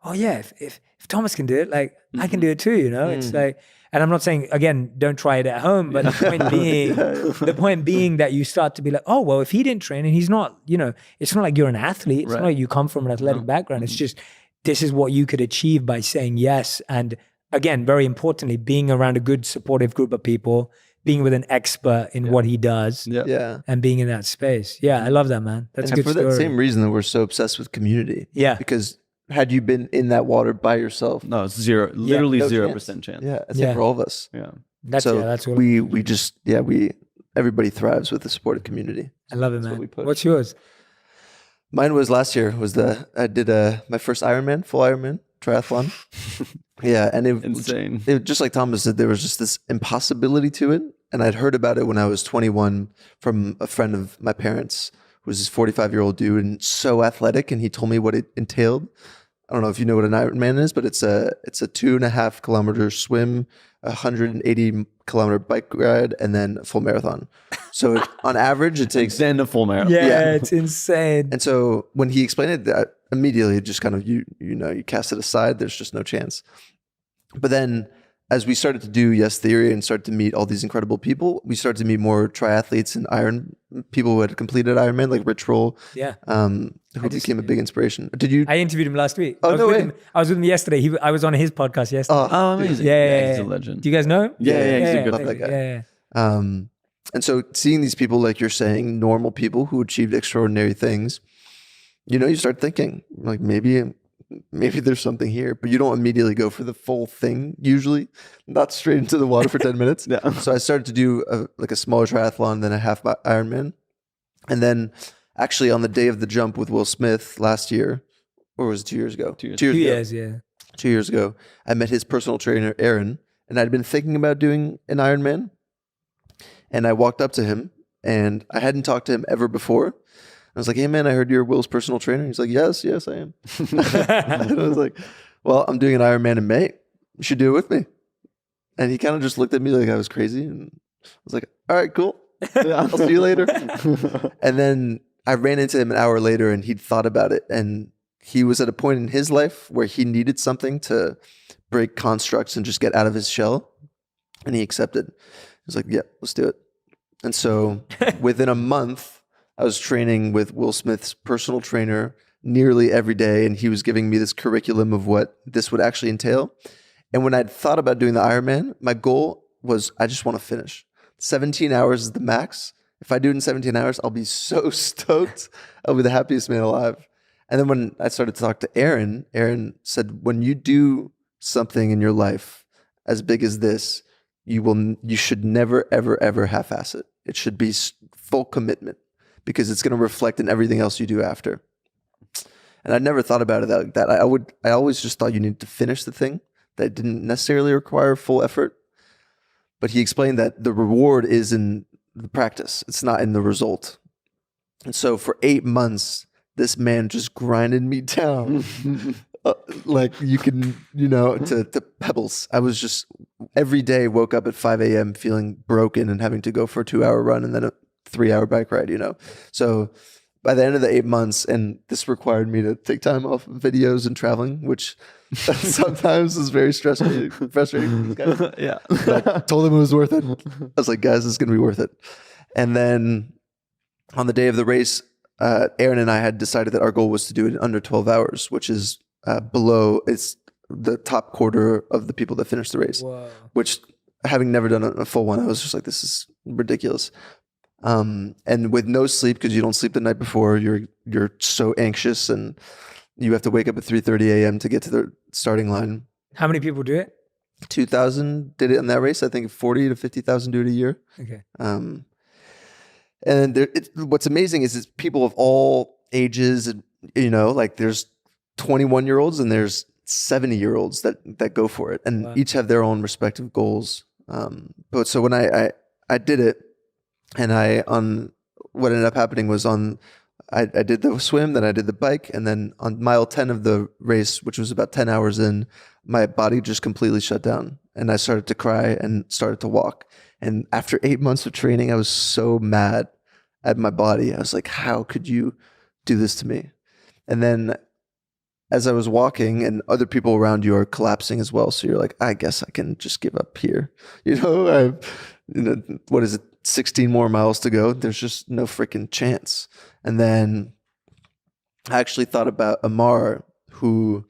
oh yeah, if Thomas can do it, like I can do it too, you know? It's like, and I'm not saying, again, don't try it at home, but the point being that you start to be like, oh, well, if he didn't train and he's not, you know, it's not like you're an athlete. It's not like you come from an athletic background. It's just, this is what you could achieve by saying yes. And again, very importantly, being around a good supportive group of people, being with an expert in what he does and being in that space. Yeah, I love that, man. That's a good for story. that same reason that we're so obsessed with community. Yeah. Because had you been in that water by yourself, No, it's zero, literally no 0% chance. Yeah, I think for all of us. Yeah. That's what we just everybody thrives with the supportive community. I love it, That's what man. we push. What's yours? Mine was last year. I did my first Ironman, full Ironman triathlon. And Insane. It just like Thomas said, there was just this impossibility to it, and I'd heard about it when I was 21 from a friend of my parents, who was this 45-year-old dude and so athletic, and he told me what it entailed. I don't know if you know what an Ironman is, but it's a 2.5 kilometer swim, 180 kilometer bike ride, and then a full marathon. So on average, it takes Then a full marathon. Yeah, it's insane. And so when he explained it, that immediately it just kind of you cast it aside. There's just no chance. But then as we started to do Yes Theory and started to meet all these incredible people, we started to meet more triathletes and people who had completed Ironman, like Rich Roll, who became a big inspiration. Did you? I interviewed him last week. Oh, no way. I was with him yesterday. I was on his podcast yesterday. Oh, amazing. Yeah, He's a legend. Do you guys know him? Yeah, he's a good love that guy. Yeah. And so seeing these people, like you're saying, normal people who achieved extraordinary things, you start thinking like maybe there's something here, but you don't immediately go for the full thing, usually not straight into the water for 10 minutes. So I started to do a smaller triathlon, then a half Ironman. And then actually on the day of the jump with Will Smith last year, or was it 2 years ago? 2 years. 2 years 2 ago. years, yeah. 2 years ago, I met his personal trainer, Aaron, and I'd been thinking about doing an Ironman. And I walked up to him, and I hadn't talked to him ever before. I was like, hey, man, I heard you're Will's personal trainer. He's like, yes, I am. And I was like, well, I'm doing an Ironman in May. You should do it with me. And he kind of just looked at me like I was crazy. And I was like, all right, cool. I'll see you later. And then I ran into him an hour later, and he'd thought about it. And he was at a point in his life where he needed something to break constructs and just get out of his shell. And he accepted. He was like, yeah, let's do it. And so within a month, I was training with Will Smith's personal trainer nearly every day, and he was giving me this curriculum of what this would actually entail. And when I'd thought about doing the Ironman, my goal was I just want to finish. 17 hours is the max, If I do it in 17 hours, I'll be so stoked. I'll be the happiest man alive. And then when I started to talk to Aaron, Aaron said, when you do something in your life as big as this, you should never, ever, ever half-ass it. It should be full commitment because it's going to reflect in everything else you do after. And I never thought about it like that. I always just thought you needed to finish the thing. That didn't necessarily require full effort. But he explained that the reward is in the practice. It's not in the result. And so for 8 months, this man just grinded me down. Like you can, to pebbles. I was just every day woke up at 5 a.m. feeling broken and having to go for a 2-hour run and then a 3-hour bike ride, So by the end of the 8 months, and this required me to take time off of videos and traveling, which sometimes is very frustrating. Yeah. But I told him it was worth it. I was like, guys, this is going to be worth it. And then on the day of the race, Aaron and I had decided that our goal was to do it in under 12 hours, which is it's the top quarter of the people that finished the race. Whoa. Which, having never done a full one, I was just like, this is ridiculous. And with no sleep, because you don't sleep the night before, you're so anxious and you have to wake up at 3:30 a.m. to get to the starting line. How many people do it? 2,000 did it in that race. I think 40 to 50,000 do it a year. Okay. And what's amazing is it's people of all ages, and like there's 21-year-olds and there's 70-year-olds that go for it, and Wow. each have their own respective goals. But so when I did it, and what ended up happening was I did the swim, then I did the bike, and then on mile 10 of the race, which was about 10 hours in, my body just completely shut down, and I started to cry and started to walk. And after 8 months of training, I was so mad at my body. I was like, how could you do this to me? And then as I was walking and other people around you are collapsing as well. So you're like, I guess I can just give up here. What is it? 16 more miles to go. There's just no freaking chance. And then I actually thought about Amar, who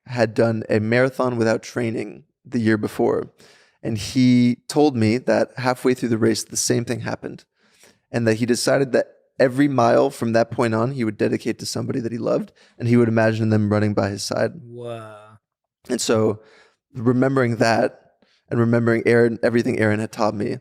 had done a marathon without training the year before. And he told me that halfway through the race, the same thing happened. And that he decided that every mile from that point on, he would dedicate to somebody that he loved. And he would imagine them running by his side. Wow. And so remembering that and remembering everything Aaron had taught me,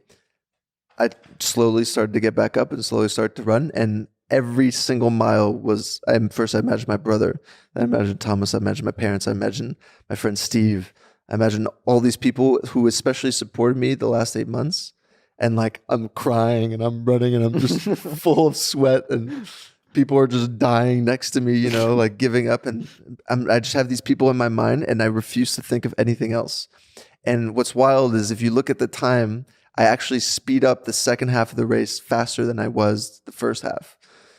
I slowly started to get back up and slowly started to run. And every single mile was, first I imagined my brother, then I imagined Thomas, I imagined my parents, I imagined my friend Steve, I imagined all these people who especially supported me the last 8 months. And like, I'm crying and I'm running and I'm just full of sweat and people are just dying next to me, like giving up. And I just have these people in my mind and I refuse to think of anything else. And what's wild is if you look at the time, I actually speed up the second half of the race faster than I was the first half.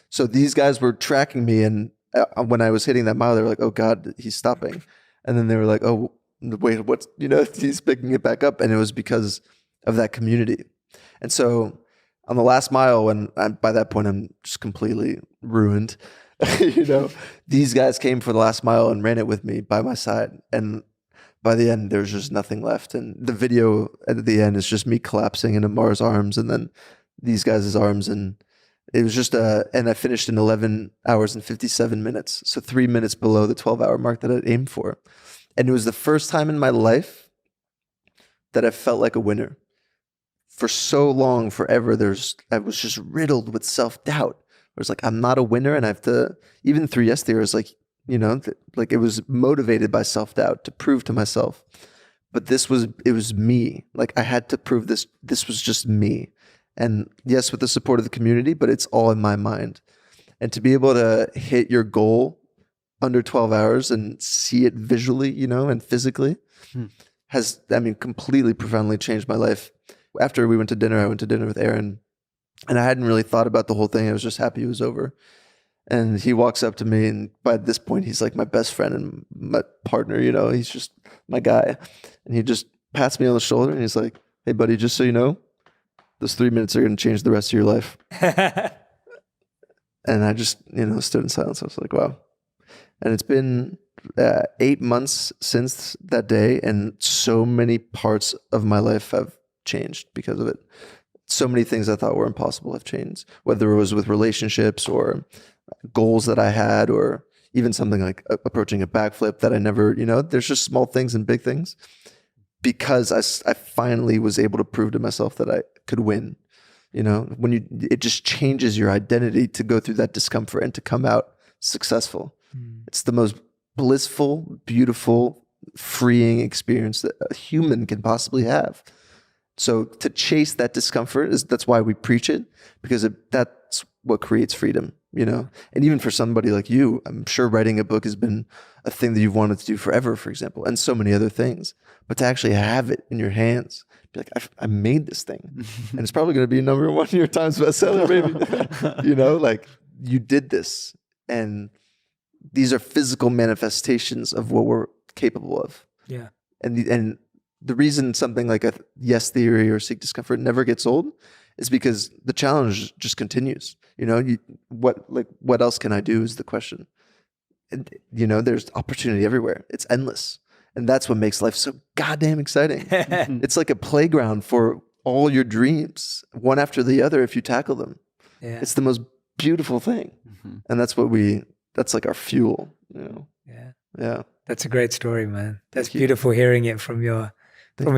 So these guys were tracking me, and when I was hitting that mile, they were like, oh God, he's stopping. And then they were like, oh, wait, what's, he's picking it back up. And it was because of that community. And so on the last mile, by that point, I'm just completely ruined. These guys came for the last mile and ran it with me by my side. And by the end, there's just nothing left. And the video at the end is just me collapsing in Amar's arms and then these guys' arms. And it was just, and I finished in 11 hours and 57 minutes. So 3 minutes below the 12-hour mark that I'd aimed for. And it was the first time in my life that I felt like a winner. For so long, forever, I was just riddled with self-doubt. It was like, I'm not a winner and I have to, even through yesterday, it was like, like it was motivated by self-doubt to prove to myself. But it was me. Like I had to prove this was just me. And yes, with the support of the community, but it's all in my mind. And to be able to hit your goal under 12 hours and see it visually, and physically has, completely profoundly changed my life. After we went to dinner, I went to dinner with Aaron and I hadn't really thought about the whole thing. I was just happy it was over. And he walks up to me, and by this point, he's like my best friend and my partner, he's just my guy. And he just pats me on the shoulder and he's like, hey, buddy, just so you know, those 3 minutes are going to change the rest of your life. And I just, stood in silence. I was like, wow. And it's been 8 months since that day, and so many parts of my life have changed because of it. So many things I thought were impossible have changed, whether it was with relationships or goals that I had, or even something like approaching a backflip that I never, there's just small things and big things, because I finally was able to prove to myself that I could win. It just changes your identity to go through that discomfort and to come out successful. It's the most blissful, beautiful, freeing experience that a human can possibly have. So to chase that discomfort that's why we preach it, because that's what creates freedom, And even for somebody like you, I'm sure writing a book has been a thing that you've wanted to do forever, for example, and so many other things. But to actually have it in your hands, be like, I made this thing, and it's probably going to be number one New York Times bestseller, baby. Like you did this, and these are physical manifestations of what we're capable of. Yeah. And the reason something like a yes theory or seek discomfort never gets old is because the challenge just continues. What else can I do is the question. And, there's opportunity everywhere. It's endless. And that's what makes life so goddamn exciting. It's like a playground for all your dreams, one after the other, if you tackle them. Yeah. It's the most beautiful thing. And that's that's like our fuel, Yeah. Yeah. That's a great story, man. That's Thank you. beautiful hearing it from your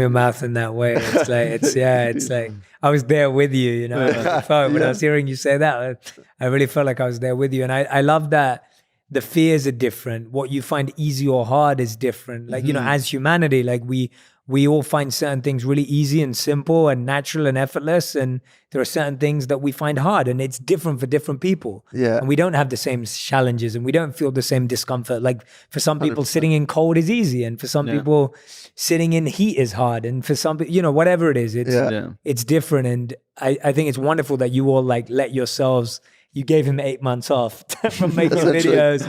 mouth in that way. It's like, it's like I was there with you, I felt when I was hearing you say that, I really felt like I was there with you. And I love that the fears are different. What you find easy or hard is different. Like, as humanity, like we all find certain things really easy and simple and natural and effortless. And there are certain things that we find hard, and it's different for different people. Yeah. And we don't have the same challenges, and we don't feel the same discomfort. Like for some people, 100%. sitting in cold is easy. And for some people, sitting in heat is hard. And for some people, whatever it is, it's different. And I think it's wonderful that you all like let yourselves. You gave him 8 months off from making videos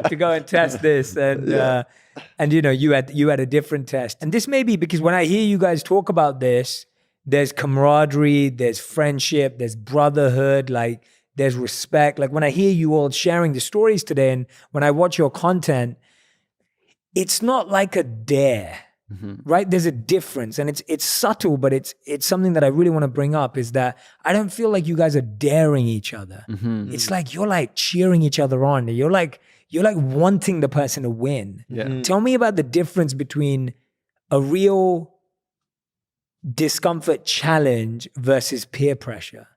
to go and test this, and you had a different test. And this may be because when I hear you guys talk about this, there's camaraderie, there's friendship, there's brotherhood, like there's respect. Like when I hear you all sharing the stories today, and when I watch your content, it's not like a dare. Right? There's a difference, and it's subtle, but it's something that I really want to bring up, is that I don't feel like you guys are daring each other. It's like you're like cheering each other on. You're like wanting the person to win. Tell me about the difference between a real discomfort challenge versus peer pressure.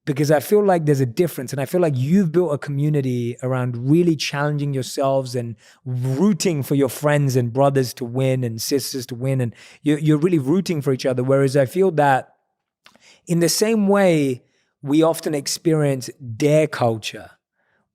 Because I feel like there's a difference, and I feel like you've built a community around really challenging yourselves and rooting for your friends and brothers to win and sisters to win, and you're really rooting for each other. Whereas I feel that in the same way, we often experience dare culture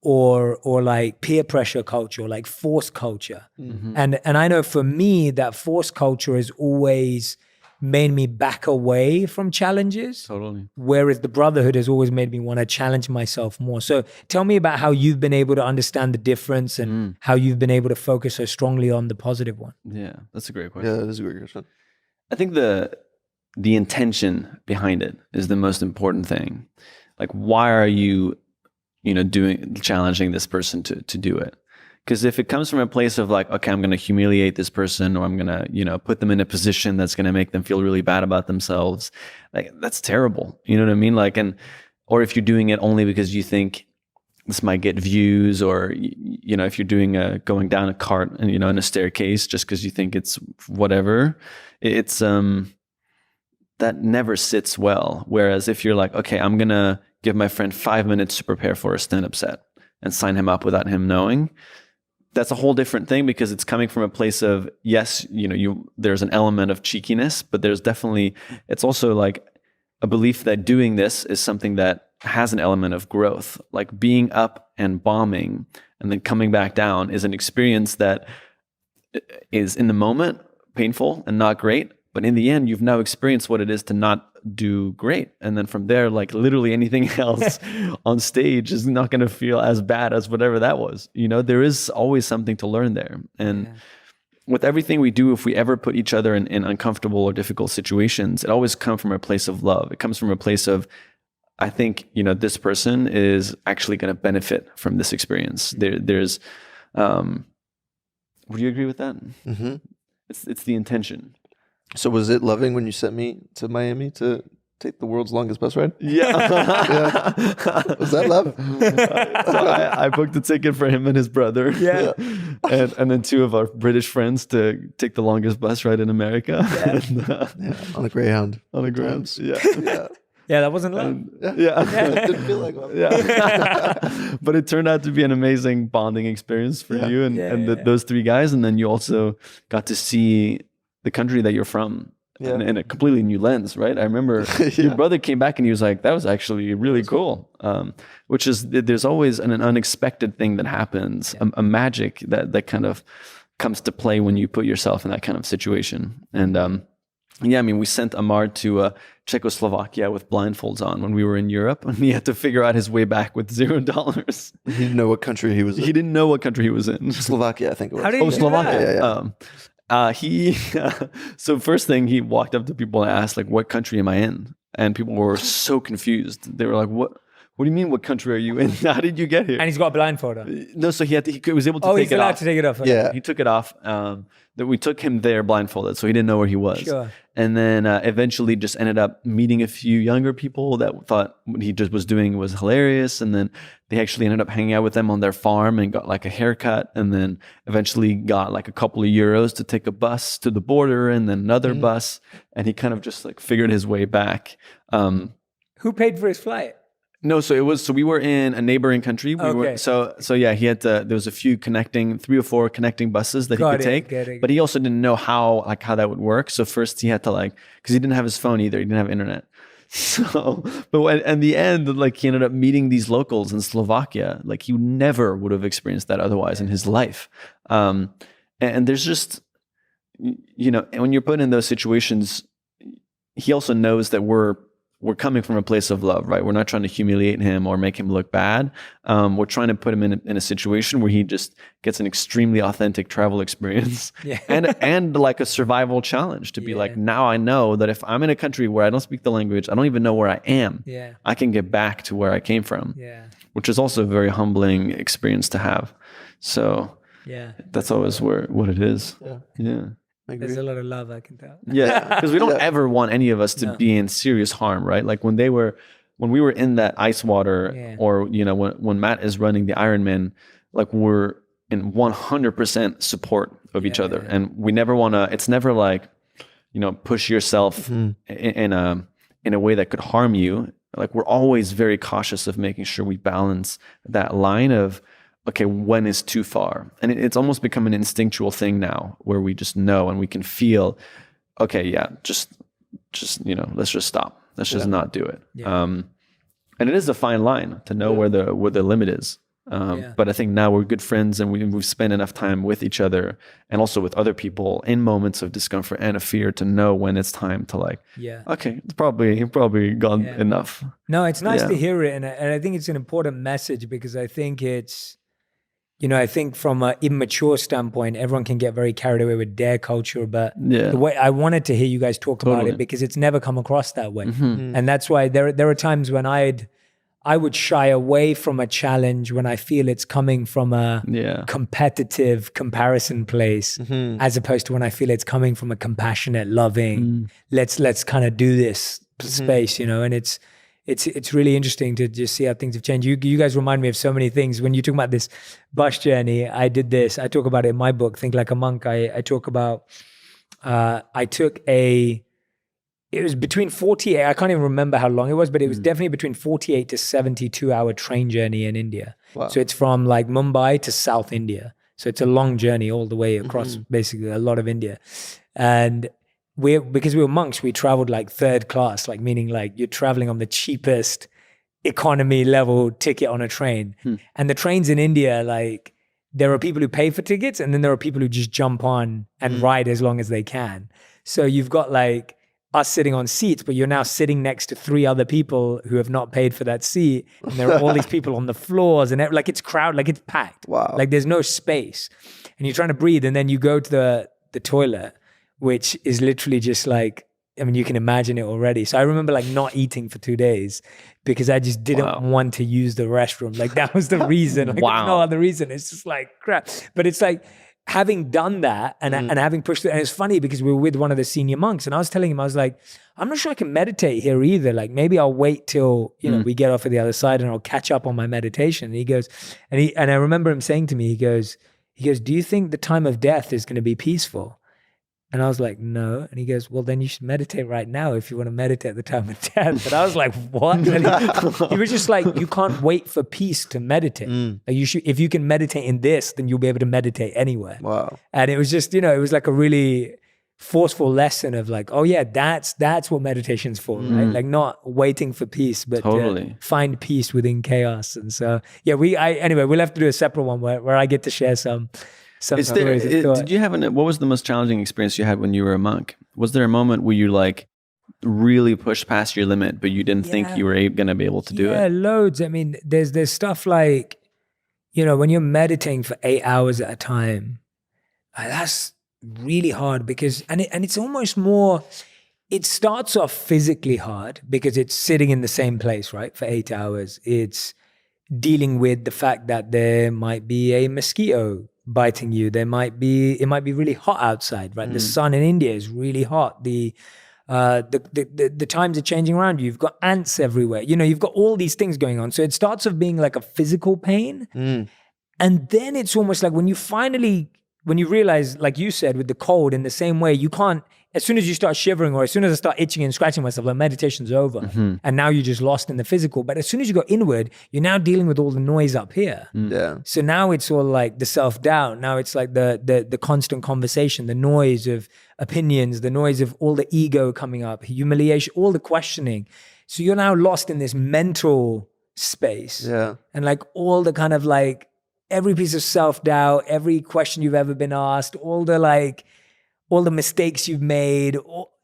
or like peer pressure culture, or like force culture. And I know for me that force culture has always made me back away from challenges. Totally. Whereas the brotherhood has always made me want to challenge myself more. So tell me about how you've been able to understand the difference, and how you've been able to focus so strongly on the positive one. Yeah, that's a great question. Yeah, that is a great question. I think the intention behind it is the most important thing. Like, why are you, challenging this person to do it? Because if it comes from a place of like, okay, I'm going to humiliate this person, or I'm going to, put them in a position that's going to make them feel really bad about themselves, like that's terrible. You know what I mean? Like, or if you're doing it only because you think this might get views, or, if you're doing going down a cart and, in a staircase just because you think it's whatever, it's, that never sits well. Whereas if you're like, okay, I'm going to give my friend 5 minutes to prepare for a stand-up set and sign him up without him knowing, that's a whole different thing, because it's coming from a place of, yes, there's an element of cheekiness, but it's also like a belief that doing this is something that has an element of growth. Like being up and bombing and then coming back down is an experience that is in the moment painful and not great, but in the end, you've now experienced what it is to not do great. And then from there, like literally anything else on stage is not going to feel as bad as whatever that was. There is always something to learn there. And with everything we do, if we ever put each other in uncomfortable or difficult situations, it always comes from a place of love. It comes from a place of, I think, this person is actually going to benefit from this experience. There's, would you agree with that? It's the intention. So was it loving when you sent me to Miami to take the world's longest bus ride? Yeah. Was that love? So I booked a ticket for him and his brother. Yeah. And then 2 of our British friends to take the longest bus ride in America. On a Greyhound. On a Greyhound. Times. Yeah. Yeah, that wasn't love. Yeah. Didn't feel like love. Yeah. But it turned out to be an amazing bonding experience for you and those 3 guys. And then you also got to see the country that you're from. Yeah. In a completely new lens, right? I remember your brother came back and he was like, that was actually really cool. Which is, there's always an unexpected thing that happens, a magic that kind of comes to play when you put yourself in that kind of situation. And yeah, I mean, we sent Amar to Czechoslovakia with blindfolds on when we were in Europe, and he had to figure out his way back with $0. He didn't know what country he was in. He didn't know what country he was in. Slovakia, I think it was. How did he do Slovakia. that? Yeah. So first thing, he walked up to people and asked, like, what country am I in? And people were so confused. They were like, what do you mean, what country are you in? How did you get here? And he's got a blindfold on. No, so he was able to take he's it allowed off. to take it off. Okay. Yeah. He took it off. That we took him there blindfolded, so he didn't know where he was. Sure. And then eventually just ended up meeting a few younger people that thought what he just was doing was hilarious. And then they actually ended up hanging out with them on their farm and got like a haircut. And then eventually got like a couple of euros to take a bus to the border and then another bus. And he kind of just like figured his way back. Who paid for his flight? No, so we were in a neighboring country. So yeah, he had there was a few 3 or 4 connecting buses that he could take, but he also didn't know how that would work. So first he had to because he didn't have his phone either. He didn't have internet. So, but in the end, he ended up meeting these locals in Slovakia. He never would have experienced that otherwise in his life. And there's just, when you're put in those situations, he also knows that we're coming from a place of love, right? We're not trying to humiliate him or make him look bad. We're trying to put him in a situation where he just gets an extremely authentic travel experience and like a survival challenge to be like, now I know that if I'm in a country where I don't speak the language, I don't even know where I am, I can get back to where I came from, which is also a very humbling experience to have. So that's always what it is. Yeah. There's a lot of love, I can tell. Yeah, because we don't ever want any of us to be in serious harm, right? Like when we were in that ice water, or when Matt is running the Ironman, we're in 100% support of each other, and we never want to. It's never push yourself in a way that could harm you. We're always very cautious of making sure we balance that line of, okay, when is too far? And it's almost become an instinctual thing now where we just know and we can feel, okay, just let's just stop. Let's just not do it. Yeah. And it is a fine line to know where the limit is. But I think now we're good friends and we've spent enough time with each other and also with other people in moments of discomfort and of fear to know when it's time to okay, it's probably gone enough. No, it's nice to hear it. And I think it's an important message because I think it's, I think from an immature standpoint, everyone can get very carried away with dare culture, but the way I wanted to hear you guys talk about it because it's never come across that way. And that's why there are times when I would shy away from a challenge when I feel it's coming from a competitive comparison place, as opposed to when I feel it's coming from a compassionate, loving, let's kind of do this space, and it's really interesting to just see how things have changed. You guys remind me of so many things. When you talk about this bus journey, I did this. I talk about it in my book, Think Like a Monk. I talk about, it was between 48, I can't even remember how long it was, but it was definitely between 48 to 72 hour train journey in India. Wow. So it's from Mumbai to South India. So it's a long journey all the way across basically a lot of India. And because we were monks, we traveled third class, meaning you're traveling on the cheapest economy level ticket on a train. And the trains in India, there are people who pay for tickets and then there are people who just jump on and ride as long as they can. So you've got us sitting on seats, but you're now sitting next to 3 other people who have not paid for that seat. And there are all these people on the floors and it's crowded, it's packed. Wow. There's no space. And you're trying to breathe and then you go to the toilet, which is literally just you can imagine it already. So I remember not eating for 2 days because I just didn't want to use the restroom. That was the reason. There's no other reason. It's just crap. But it's having done that and having pushed it, and it's funny because we were with one of the senior monks, and I was telling him, I was like, I'm not sure I can meditate here either. Like maybe I'll wait till, we get off at the other side and I'll catch up on my meditation. And he goes, and I remember him saying to me, he goes, do you think the time of death is going to be peaceful? And I was like, no. And he goes, well, then you should meditate right now if you want to meditate at the time of death. And I was like, what? And he was just like, you can't wait for peace to meditate. Like you should, if you can meditate in this, then you'll be able to meditate anywhere. Wow. And it was just, it was like a really forceful lesson of like, oh yeah, that's what meditation's for, right? Like not waiting for peace, but find peace within chaos. And so, yeah, anyway, we'll have to do a separate one where I get to share some stories. Did you have what was the most challenging experience you had when you were a monk? Was there a moment where you like really pushed past your limit, but you didn't think you were going to be able to do it? Yeah, loads. I mean, there's stuff like, when you're meditating for 8 hours at a time, that's really hard because, and it's almost more, it starts off physically hard because it's sitting in the same place, right? For 8 hours. It's dealing with the fact that there might be a mosquito biting you. It might be really hot outside, right? The sun in India is really hot. The times are changing around you. You've got ants everywhere. You've got all these things going on. So it starts off being like a physical pain. And then it's almost like when you realize, like you said, with the cold, in the same way, you can't, as soon as you start shivering or as soon as I start itching and scratching myself, like meditation's over. And now you're just lost in the physical. But as soon as you go inward, you're now dealing with all the noise up here. Yeah. So now it's all like the self-doubt. Now it's like the constant conversation, the noise of opinions, the noise of all the ego coming up, humiliation, all the questioning. So you're now lost in this mental space. Yeah. And like all the kind of like every piece of self-doubt, every question you've ever been asked, all the mistakes you've made,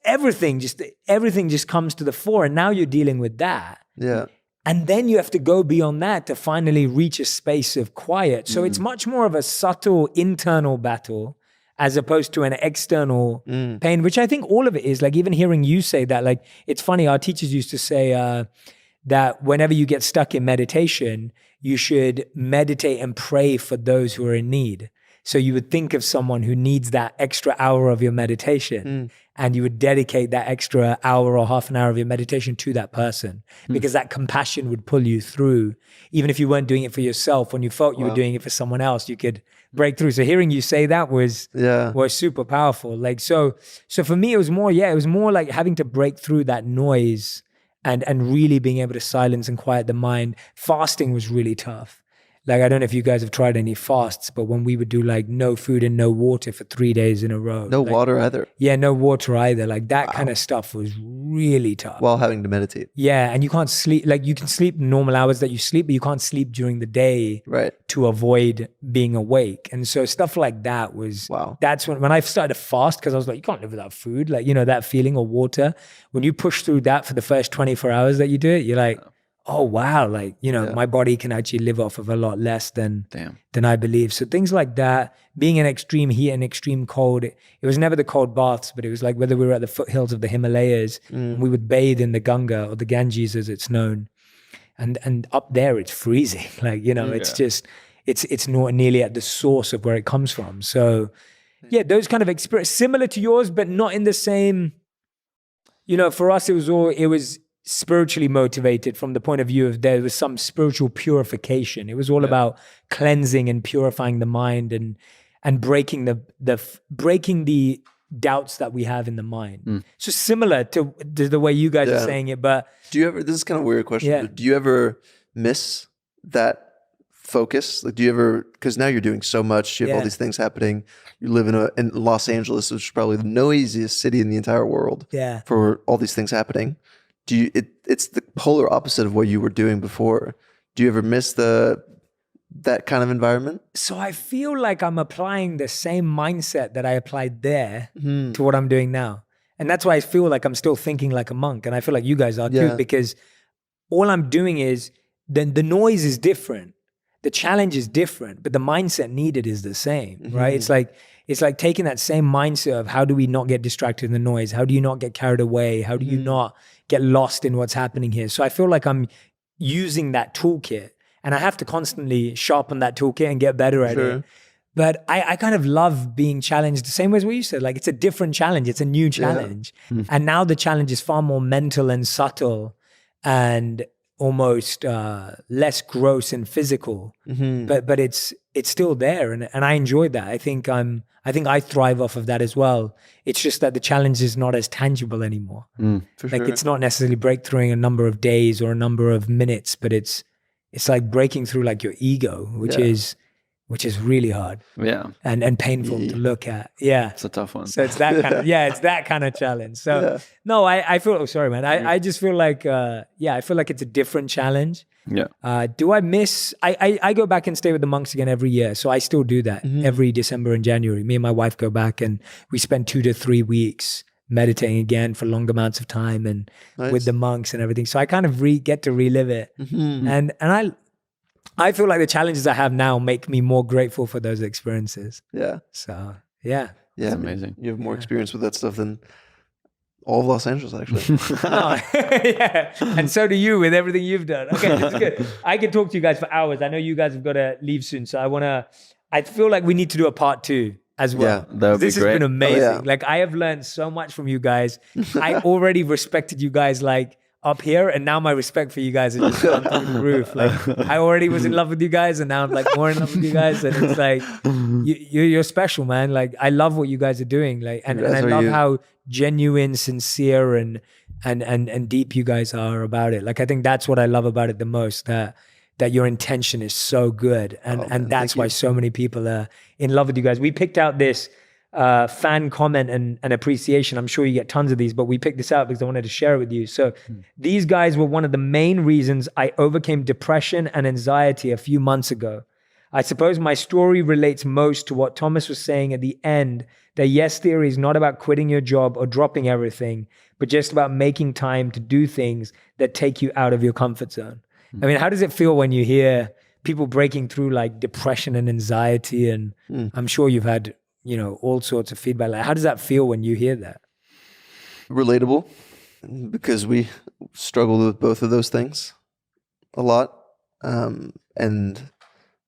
everything just comes to the fore. And now you're dealing with that. Yeah. And then you have to go beyond that to finally reach a space of quiet. So it's much more of a subtle internal battle as opposed to an external pain, which I think all of it is. Like even hearing you say that, like, it's funny, our teachers used to say that whenever you get stuck in meditation, you should meditate and pray for those who are in need. So you would think of someone who needs that extra hour of your meditation and you would dedicate that extra hour or half an hour of your meditation to that person because that compassion would pull you through. Even if you weren't doing it for yourself, when you felt you were doing it for someone else, you could break through. So hearing you say that was super powerful. Like, so for me, it was more like having to break through that noise and really being able to silence and quiet the mind. Fasting was really tough. Like, I don't know if you guys have tried any fasts, but when we would do like no food and no water for 3 days in a row. No water either. Yeah, no water either. Like that kind of stuff was really tough. While having to meditate. Yeah, and you can't sleep. Like you can sleep normal hours that you sleep, but you can't sleep during the day to avoid being awake. And so stuff like that was, that's when I started to fast, because I was like, you can't live without food. Like, that feeling of water. When you push through that for the first 24 hours that you do it, you're like, oh wow, like, my body can actually live off of a lot less than I believe. So things like that, being in extreme heat and extreme cold, it was never the cold baths, but it was like whether we were at the foothills of the Himalayas, and we would bathe in the Ganga or the Ganges as it's known. And up there it's freezing. Like, it's just, it's not nearly at the source of where it comes from. So yeah, those kind of experience, similar to yours, but not in the same, for us, it was spiritually motivated from the point of view of there was some spiritual purification. It was all about cleansing and purifying the mind and breaking the doubts that we have in the mind. So similar to the way you guys are saying it, but do you ever, this is kind of a weird question, but do you ever miss that focus? Like, do you ever, because now you're doing so much, you have all these things happening, you live in Los Angeles, which is probably the noisiest city in the entire world for all these things happening. It's the polar opposite of what you were doing before. Do you ever miss that kind of environment? So I feel like I'm applying the same mindset that I applied there to what I'm doing now. And that's why I feel like I'm still thinking like a monk. And I feel like you guys are too, because all I'm doing is, the noise is different. The challenge is different, but the mindset needed is the same, right? It's like taking that same mindset of how do we not get distracted in the noise? How do you not get carried away? How do you not get lost in what's happening here? So I feel like I'm using that toolkit, and I have to constantly sharpen that toolkit and get better at it. But I kind of love being challenged the same way as what you said. Like, it's a different challenge. It's a new challenge. And now the challenge is far more mental and subtle and almost less gross and physical. But it's still there. And I enjoy that. I think I thrive off of that as well. It's just that the challenge is not as tangible anymore. For Like, sure. it's not necessarily breakthroughing a number of days or a number of minutes, but it's like breaking through like your ego, which is really hard and painful to look at. Yeah. It's a tough one. So it's that kind of, it's that kind of challenge. So no, I feel, oh, sorry, man. I just feel like, I feel like it's a different challenge. Yeah. Do I miss, I go back and stay with the monks again every year. So I still do that every December and January. Me and my wife go back and we spend 2 to 3 weeks meditating again for long amounts of time and with the monks and everything. So I kind of get to relive it. And I feel like the challenges I have now make me more grateful for those experiences. Yeah. So, yeah. Yeah. It's amazing. You have more experience with that stuff than all of Los Angeles, actually. Yeah. And so do you with everything you've done. Okay, that's good. I can talk to you guys for hours. I know you guys have got to leave soon. So I feel like we need to do a part 2 as well. Yeah, that would be This has great. been amazing. Oh, yeah. Like, I have learned so much from you guys. I already respected you guys like up here, and now my respect for you guys has just gone through the roof. Like, I already was in love with you guys, and now I'm like more in love with you guys. And it's like you're special, man. Like, I love what you guys are doing. Like, and I love how genuine, sincere, and deep you guys are about it. Like, I think that's what I love about it the most. That your intention is so good, and that's why so many people are in love with you guys. We picked out this fan comment and appreciation. I'm sure you get tons of these, but we picked this out because I wanted to share it with you. So these guys were one of the main reasons I overcame depression and anxiety a few months ago. I suppose my story relates most to what Thomas was saying at the end, that yes theory is not about quitting your job or dropping everything, but just about making time to do things that take you out of your comfort zone. I mean, how does it feel when you hear people breaking through like depression and anxiety? And I'm sure you've had, all sorts of feedback. Like, how does that feel when you hear that? Relatable, because we struggled with both of those things a lot. And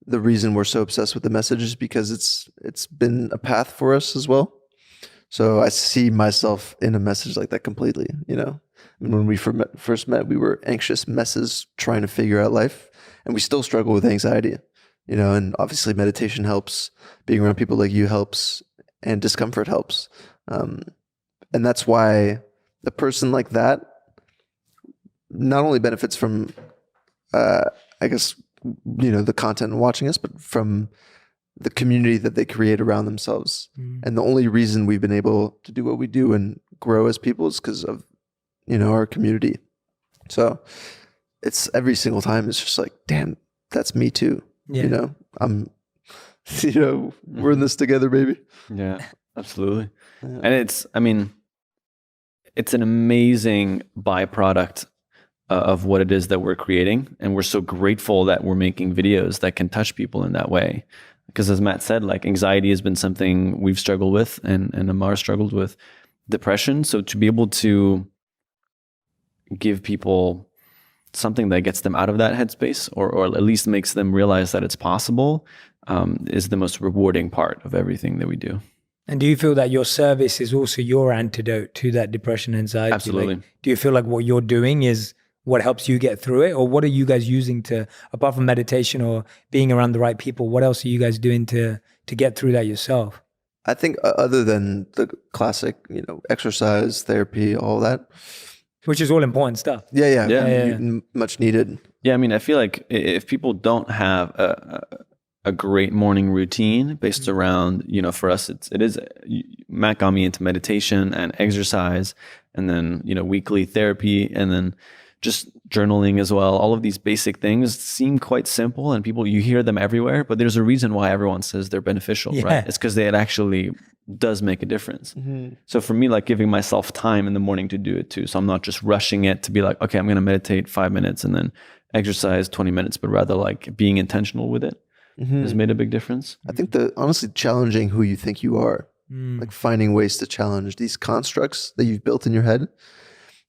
the reason we're so obsessed with the message is because it's been a path for us as well. So I see myself in a message like that completely, When we first met, we were anxious messes trying to figure out life, and we still struggle with anxiety, and obviously meditation helps, being around people like you helps, and discomfort helps. And that's why a person like that not only benefits from, the content and watching us, but from the community that they create around themselves. And the only reason we've been able to do what we do and grow as people is because of, our community. So it's every single time it's just like, damn, that's me too. Yeah. I'm, we're in this together, baby. Yeah, absolutely. Yeah. And it's an amazing byproduct of what it is that we're creating. And we're so grateful that we're making videos that can touch people in that way. Because as Matt said, like, anxiety has been something we've struggled with, and Amar struggled with depression. So to be able to give people something that gets them out of that headspace, or at least makes them realize that it's possible, is the most rewarding part of everything that we do. And do you feel that your service is also your antidote to that depression and anxiety? Absolutely. Like, do you feel like what you're doing is what helps you get through it? Or what are you guys using to, apart from meditation or being around the right people, what else are you guys doing to get through that yourself? I think other than the classic, exercise, therapy, all that. Which is all important stuff. Yeah. Much needed. Yeah, I feel like if people don't have a great morning routine based around, for us, it is Matt got me into meditation and exercise, and then, weekly therapy, and then just journaling as well. All of these basic things seem quite simple, and you hear them everywhere, but there's a reason why everyone says they're beneficial, right? It's because it actually does make a difference. So for me, like, giving myself time in the morning to do it too. So I'm not just rushing it to be like, okay, I'm going to meditate 5 minutes and then exercise 20 minutes, but rather like being intentional with it has made a big difference. I think honestly challenging who you think you are, like finding ways to challenge these constructs that you've built in your head.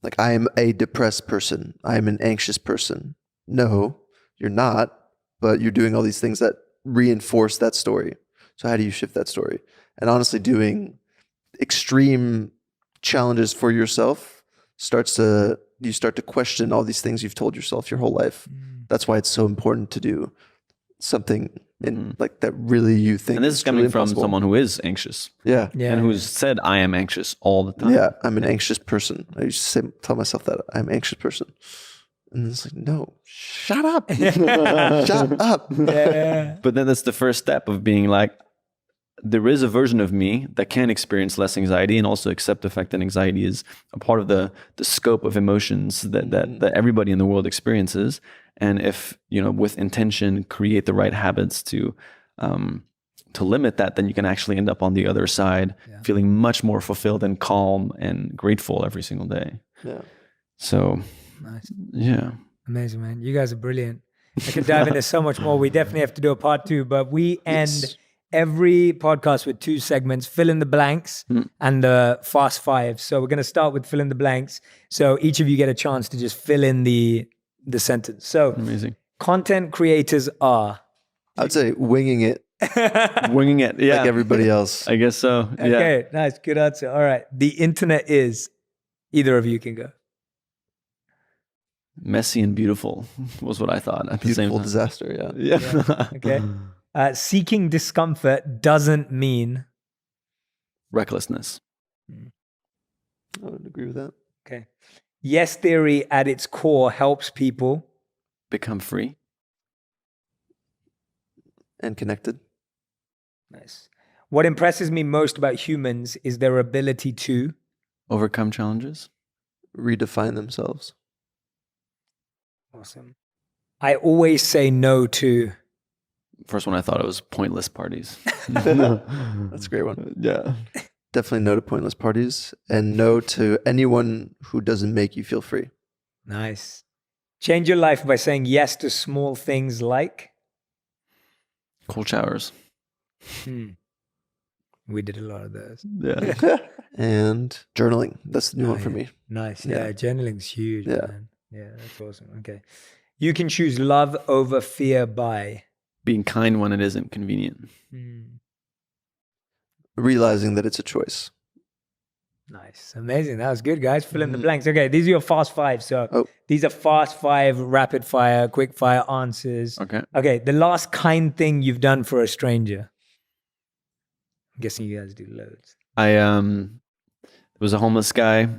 Like, I am a depressed person. I am an anxious person. No, you're not, but you're doing all these things that reinforce that story. So how do you shift that story? And honestly, doing extreme challenges for yourself you start to question all these things you've told yourself your whole life. That's why it's so important to do something in like that really you think. And this is coming really from impossible. someone who is anxious. Yeah. And who's said, I am anxious all the time. Yeah. I'm an anxious person. I used to tell myself that I'm an anxious person. And it's like, no, shut up. Shut up. Yeah. But then that's the first step of being like, there is a version of me that can experience less anxiety and also accept the fact that anxiety is a part of the scope of emotions that everybody in the world experiences. And if, with intention, create the right habits to limit that, then you can actually end up on the other side feeling much more fulfilled and calm and grateful every single day. Yeah. So, Nice. yeah. Amazing, man. You guys are brilliant. I could dive into so much more. We definitely have to do a part 2, but we end every podcast with 2 segments, fill in the blanks and the fast 5. So we're going to start with fill in the blanks. So each of you get a chance to just fill in the sentence. So Amazing. content creators are. I'd say winging it Winging it. Yeah. like everybody else. I guess so. Yeah. Okay, nice. Good answer. All right. The internet is. Either of you can go. Messy and beautiful was what I thought at the same Beautiful time. disaster. Yeah. Yeah. Okay. Seeking discomfort doesn't mean. Recklessness. I would agree with that. Okay. Yes theory at its core helps people. Become free. And connected. Nice. What impresses me most about humans is their ability to. Overcome challenges. Redefine themselves. Awesome. I always say no to. First one I thought it was pointless parties. That's a great one. Yeah. Definitely no to pointless parties and no to anyone who doesn't make you feel free. Nice. Change your life by saying yes to small things like. Cold showers. We did a lot of those. Yeah. And journaling. That's the new one for me. Nice. Yeah. Journaling's huge. Yeah. Man. Yeah. That's awesome. Okay. You can choose love over fear by. Being kind when it isn't convenient. Realizing that it's a choice. Nice. Amazing. That was good, guys. Fill in the blanks. Okay. These are your fast 5. So these are fast 5, rapid fire, quick fire answers. Okay. Okay. The last kind thing you've done for a stranger. I'm guessing you guys do loads. There was a homeless guy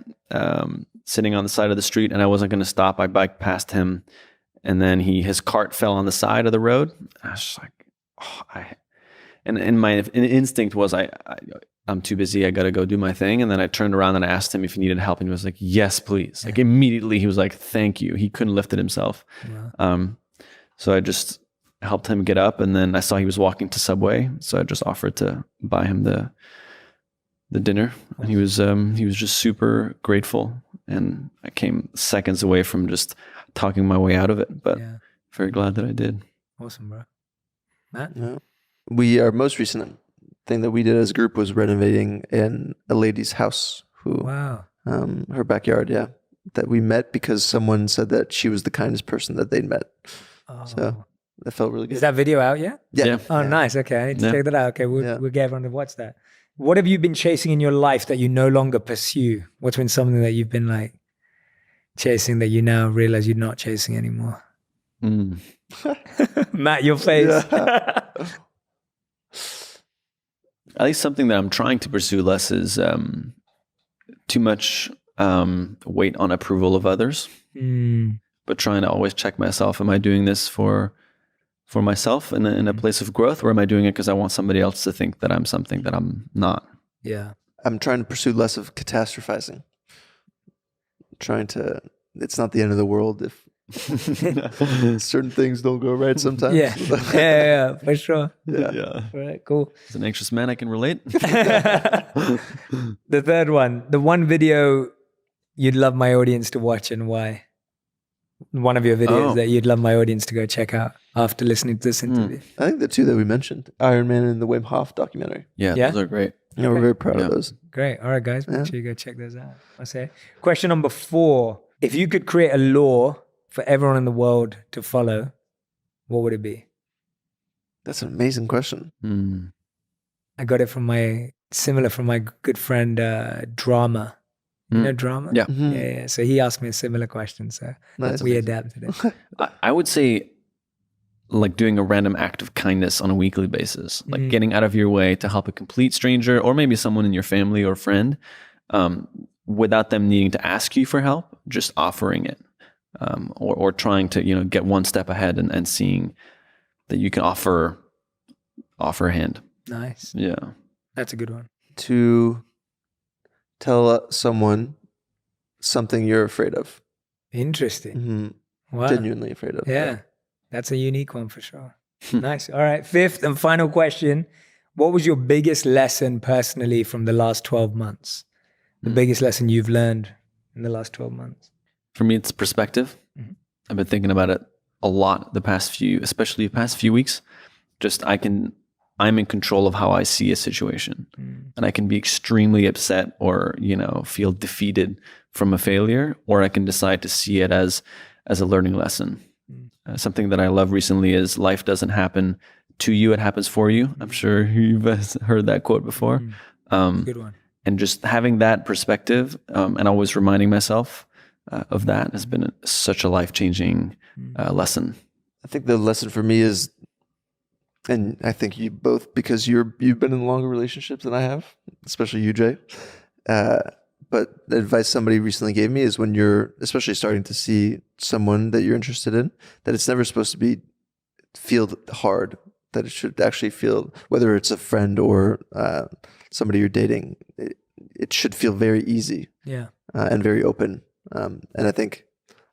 sitting on the side of the street, and I wasn't going to stop. I biked past him, and then his cart fell on the side of the road. I was just like, and my instinct was I'm too busy. I got to go do my thing. And then I turned around and I asked him if he needed help, and he was like, yes, please. Like immediately he was like, thank you. He couldn't lift it himself. Wow. So I just helped him get up, and then I saw he was walking to Subway, so I just offered to buy him the dinner, and he was just super grateful, and I came seconds away from just talking my way out of it, but very glad that I did. Awesome, bro. Matt? Yeah. Our most recent thing that we did as a group was renovating in a lady's house her backyard, that we met because someone said that she was the kindest person that they'd met. So that felt really good. Is that video out yet? Yeah. Oh, nice. Okay. I need to check that out. Okay. We'll get everyone to watch that. What have you been chasing in your life that you no longer pursue? What's been something that you've been like chasing that you now realize you're not chasing anymore? Matt, your face. At least something that I'm trying to pursue less is too much weight on approval of others, but trying to always check myself. Am I doing this for myself in a place of growth, or am I doing it because I want somebody else to think that I'm something that I'm not? Yeah. I'm trying to pursue less of catastrophizing. It's not the end of the world if certain things don't go right sometimes. Yeah, for sure. Yeah. All right, cool. As an anxious man, I can relate. The third one, the one video you'd love my audience to watch and why. One of your videos that you'd love my audience to go check out after listening to this interview. I think the 2 that we mentioned, Iron Man and the Wim Hof documentary. Yeah, those are great. Yeah, we're very proud of those. Great. All right, guys. Make sure you go check those out. I say. Question number 4. If you could create a law for everyone in the world to follow, what would it be? That's an amazing question. I got it from my good friend Drama. You know Drama? Yeah. Mhm. Yeah. So he asked me a similar question. So Nice. we adapted it. I would say like doing a random act of kindness on a weekly basis, like getting out of your way to help a complete stranger or maybe someone in your family or friend, without them needing to ask you for help, just offering it, or trying to, get one step ahead and seeing that you can offer a hand. Nice. Yeah. That's a good one. To tell someone something you're afraid of. Interesting. Mhm. Wow. Genuinely afraid of. Yeah. That's a unique one for sure. Nice. All right. Fifth and final question. What was your biggest lesson personally from the last 12 months? The biggest lesson you've learned in the last 12 months? For me, it's perspective. I've been thinking about it a lot especially the past few weeks. Just I'm in control of how I see a situation, and I can be extremely upset or, feel defeated from a failure, or I can decide to see it as a learning lesson. Something that I love recently is life doesn't happen to you, it happens for you. I'm sure you've heard that quote before. Good one. And just having that perspective, and always reminding myself of that has been such a life-changing lesson. I think the lesson for me is, and I think you both, because you've been in longer relationships than I have, especially you, Jay. But the advice somebody recently gave me is when you're especially starting to see someone that you're interested in, that it's never supposed to feel hard, that it should actually feel, whether it's a friend or somebody you're dating, it should feel very easy. Yeah. And very open. And I think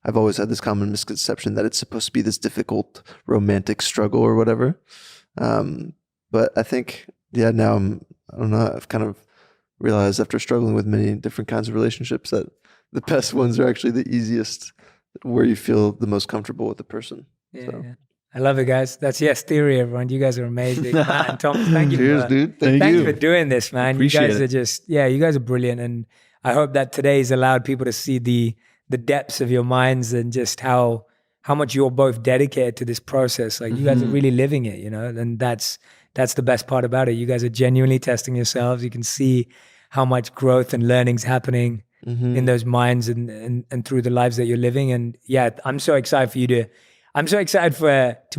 I've always had this common misconception that it's supposed to be this difficult romantic struggle or whatever. But I think, now I don't know, I've kind of realized after struggling with many different kinds of relationships that the best ones are actually the easiest, where you feel the most comfortable with the person. Yeah. So. Yeah. I love it, guys. That's Yes Theory, everyone. You guys are amazing. Matt and Tom, thank you. Cheers, dude. Thank Thanks you for doing this, man. Appreciate you guys it. you guys are brilliant. And I hope that today's allowed people to see the depths of your minds and just how much you're both dedicated to this process. Like you guys are really living it, and that's the best part about it. You guys are genuinely testing yourselves. You can see how much growth and learning's happening in those minds and through the lives that you're living. And yeah, I'm so excited to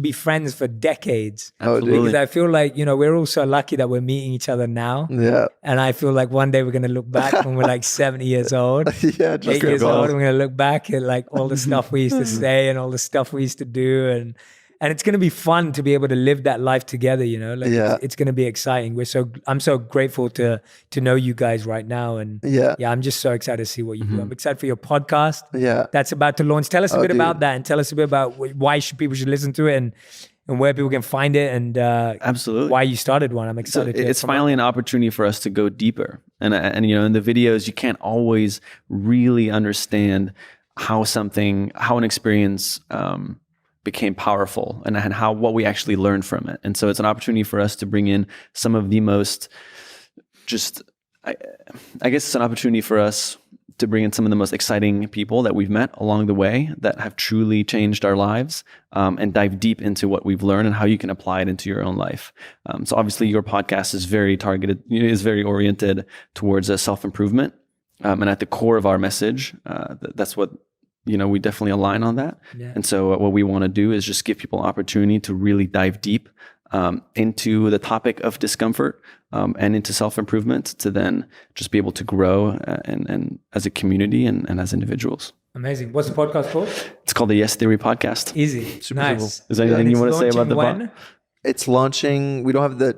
be friends for decades. Absolutely. Because I feel like, we're all so lucky that we're meeting each other now. Yeah. And I feel like one day we're going to look back when we're like 70 years old, Yeah, 8 years old, and we're going to look back at like all the stuff we used to say and all the stuff we used to do. And it's going to be fun to be able to live that life together, it's going to be exciting. I'm so grateful to know you guys right now. And I'm just so excited to see what you do. I'm excited for your podcast. Yeah. That's about to launch. Tell us a bit about that, and tell us a bit about why people should listen to it and where people can find it, and absolutely why you started one. I'm excited. It's finally an opportunity for us to go deeper. And in the videos, you can't always really understand how an experience became powerful and what we actually learned from it. And so it's an opportunity for us to bring in some of the most I guess it's an opportunity for us to bring in some of the most exciting people that we've met along the way that have truly changed our lives, and dive deep into what we've learned and how you can apply it into your own life. So obviously your podcast is very targeted, is very oriented towards self-improvement. And at the core of our message, that's what, we definitely align on that. Yeah. And so what we want to do is just give people an opportunity to really dive deep into the topic of discomfort and into self-improvement, to then just be able to grow and as a community and as individuals. Amazing. What's the podcast called? It's called the Yes Theory Podcast. Easy. Super Nice. simple. Is there anything you want to say about the when? It's launching. Do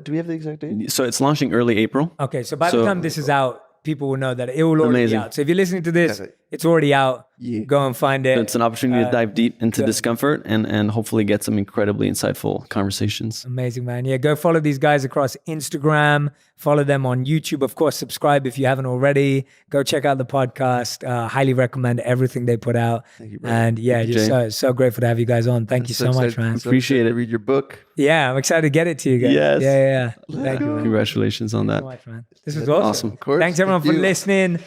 we have the exact date? So it's launching early April. Okay, so by the time this is out, people will know that it will already be out. So if you're listening to this, it's already out. Yeah. Go and find it. It's an opportunity to dive deep into discomfort and hopefully get some incredibly insightful conversations. Amazing, man. Yeah, go follow these guys across Instagram. Follow them on YouTube. Of course, subscribe if you haven't already. Go check out the podcast. Highly recommend everything they put out. Thank you, bro. And yeah, Thank you, just so grateful to have you guys on. Thank you so much, man. Appreciate it. Read your book. Yeah, I'm excited to get it to you guys. Yes. Yeah. Thank you, man. Congratulations on that. Thank you so much, man. This was awesome. Of course. Thanks everyone Thank for you. listening.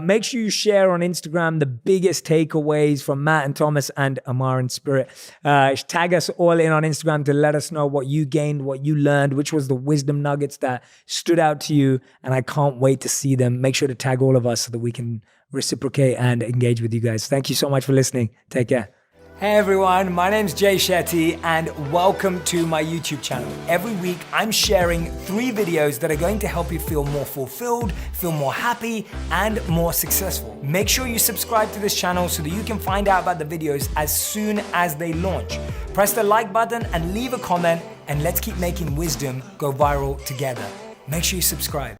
Make sure you share on Instagram the biggest takeaways from Matt and Thomas and Amar and Spirit. Tag us all in on Instagram to let us know what you gained, what you learned, which was the wisdom nuggets that stood out to you. And I can't wait to see them. Make sure to tag all of us so that we can reciprocate and engage with you guys. Thank you so much for listening. Take care. Hey everyone, my name's Jay Shetty and welcome to my YouTube channel. Every week I'm sharing 3 videos that are going to help you feel more fulfilled, feel more happy, and more successful. Make sure you subscribe to this channel so that you can find out about the videos as soon as they launch. Press the like button and leave a comment, and let's keep making wisdom go viral together. Make sure you subscribe.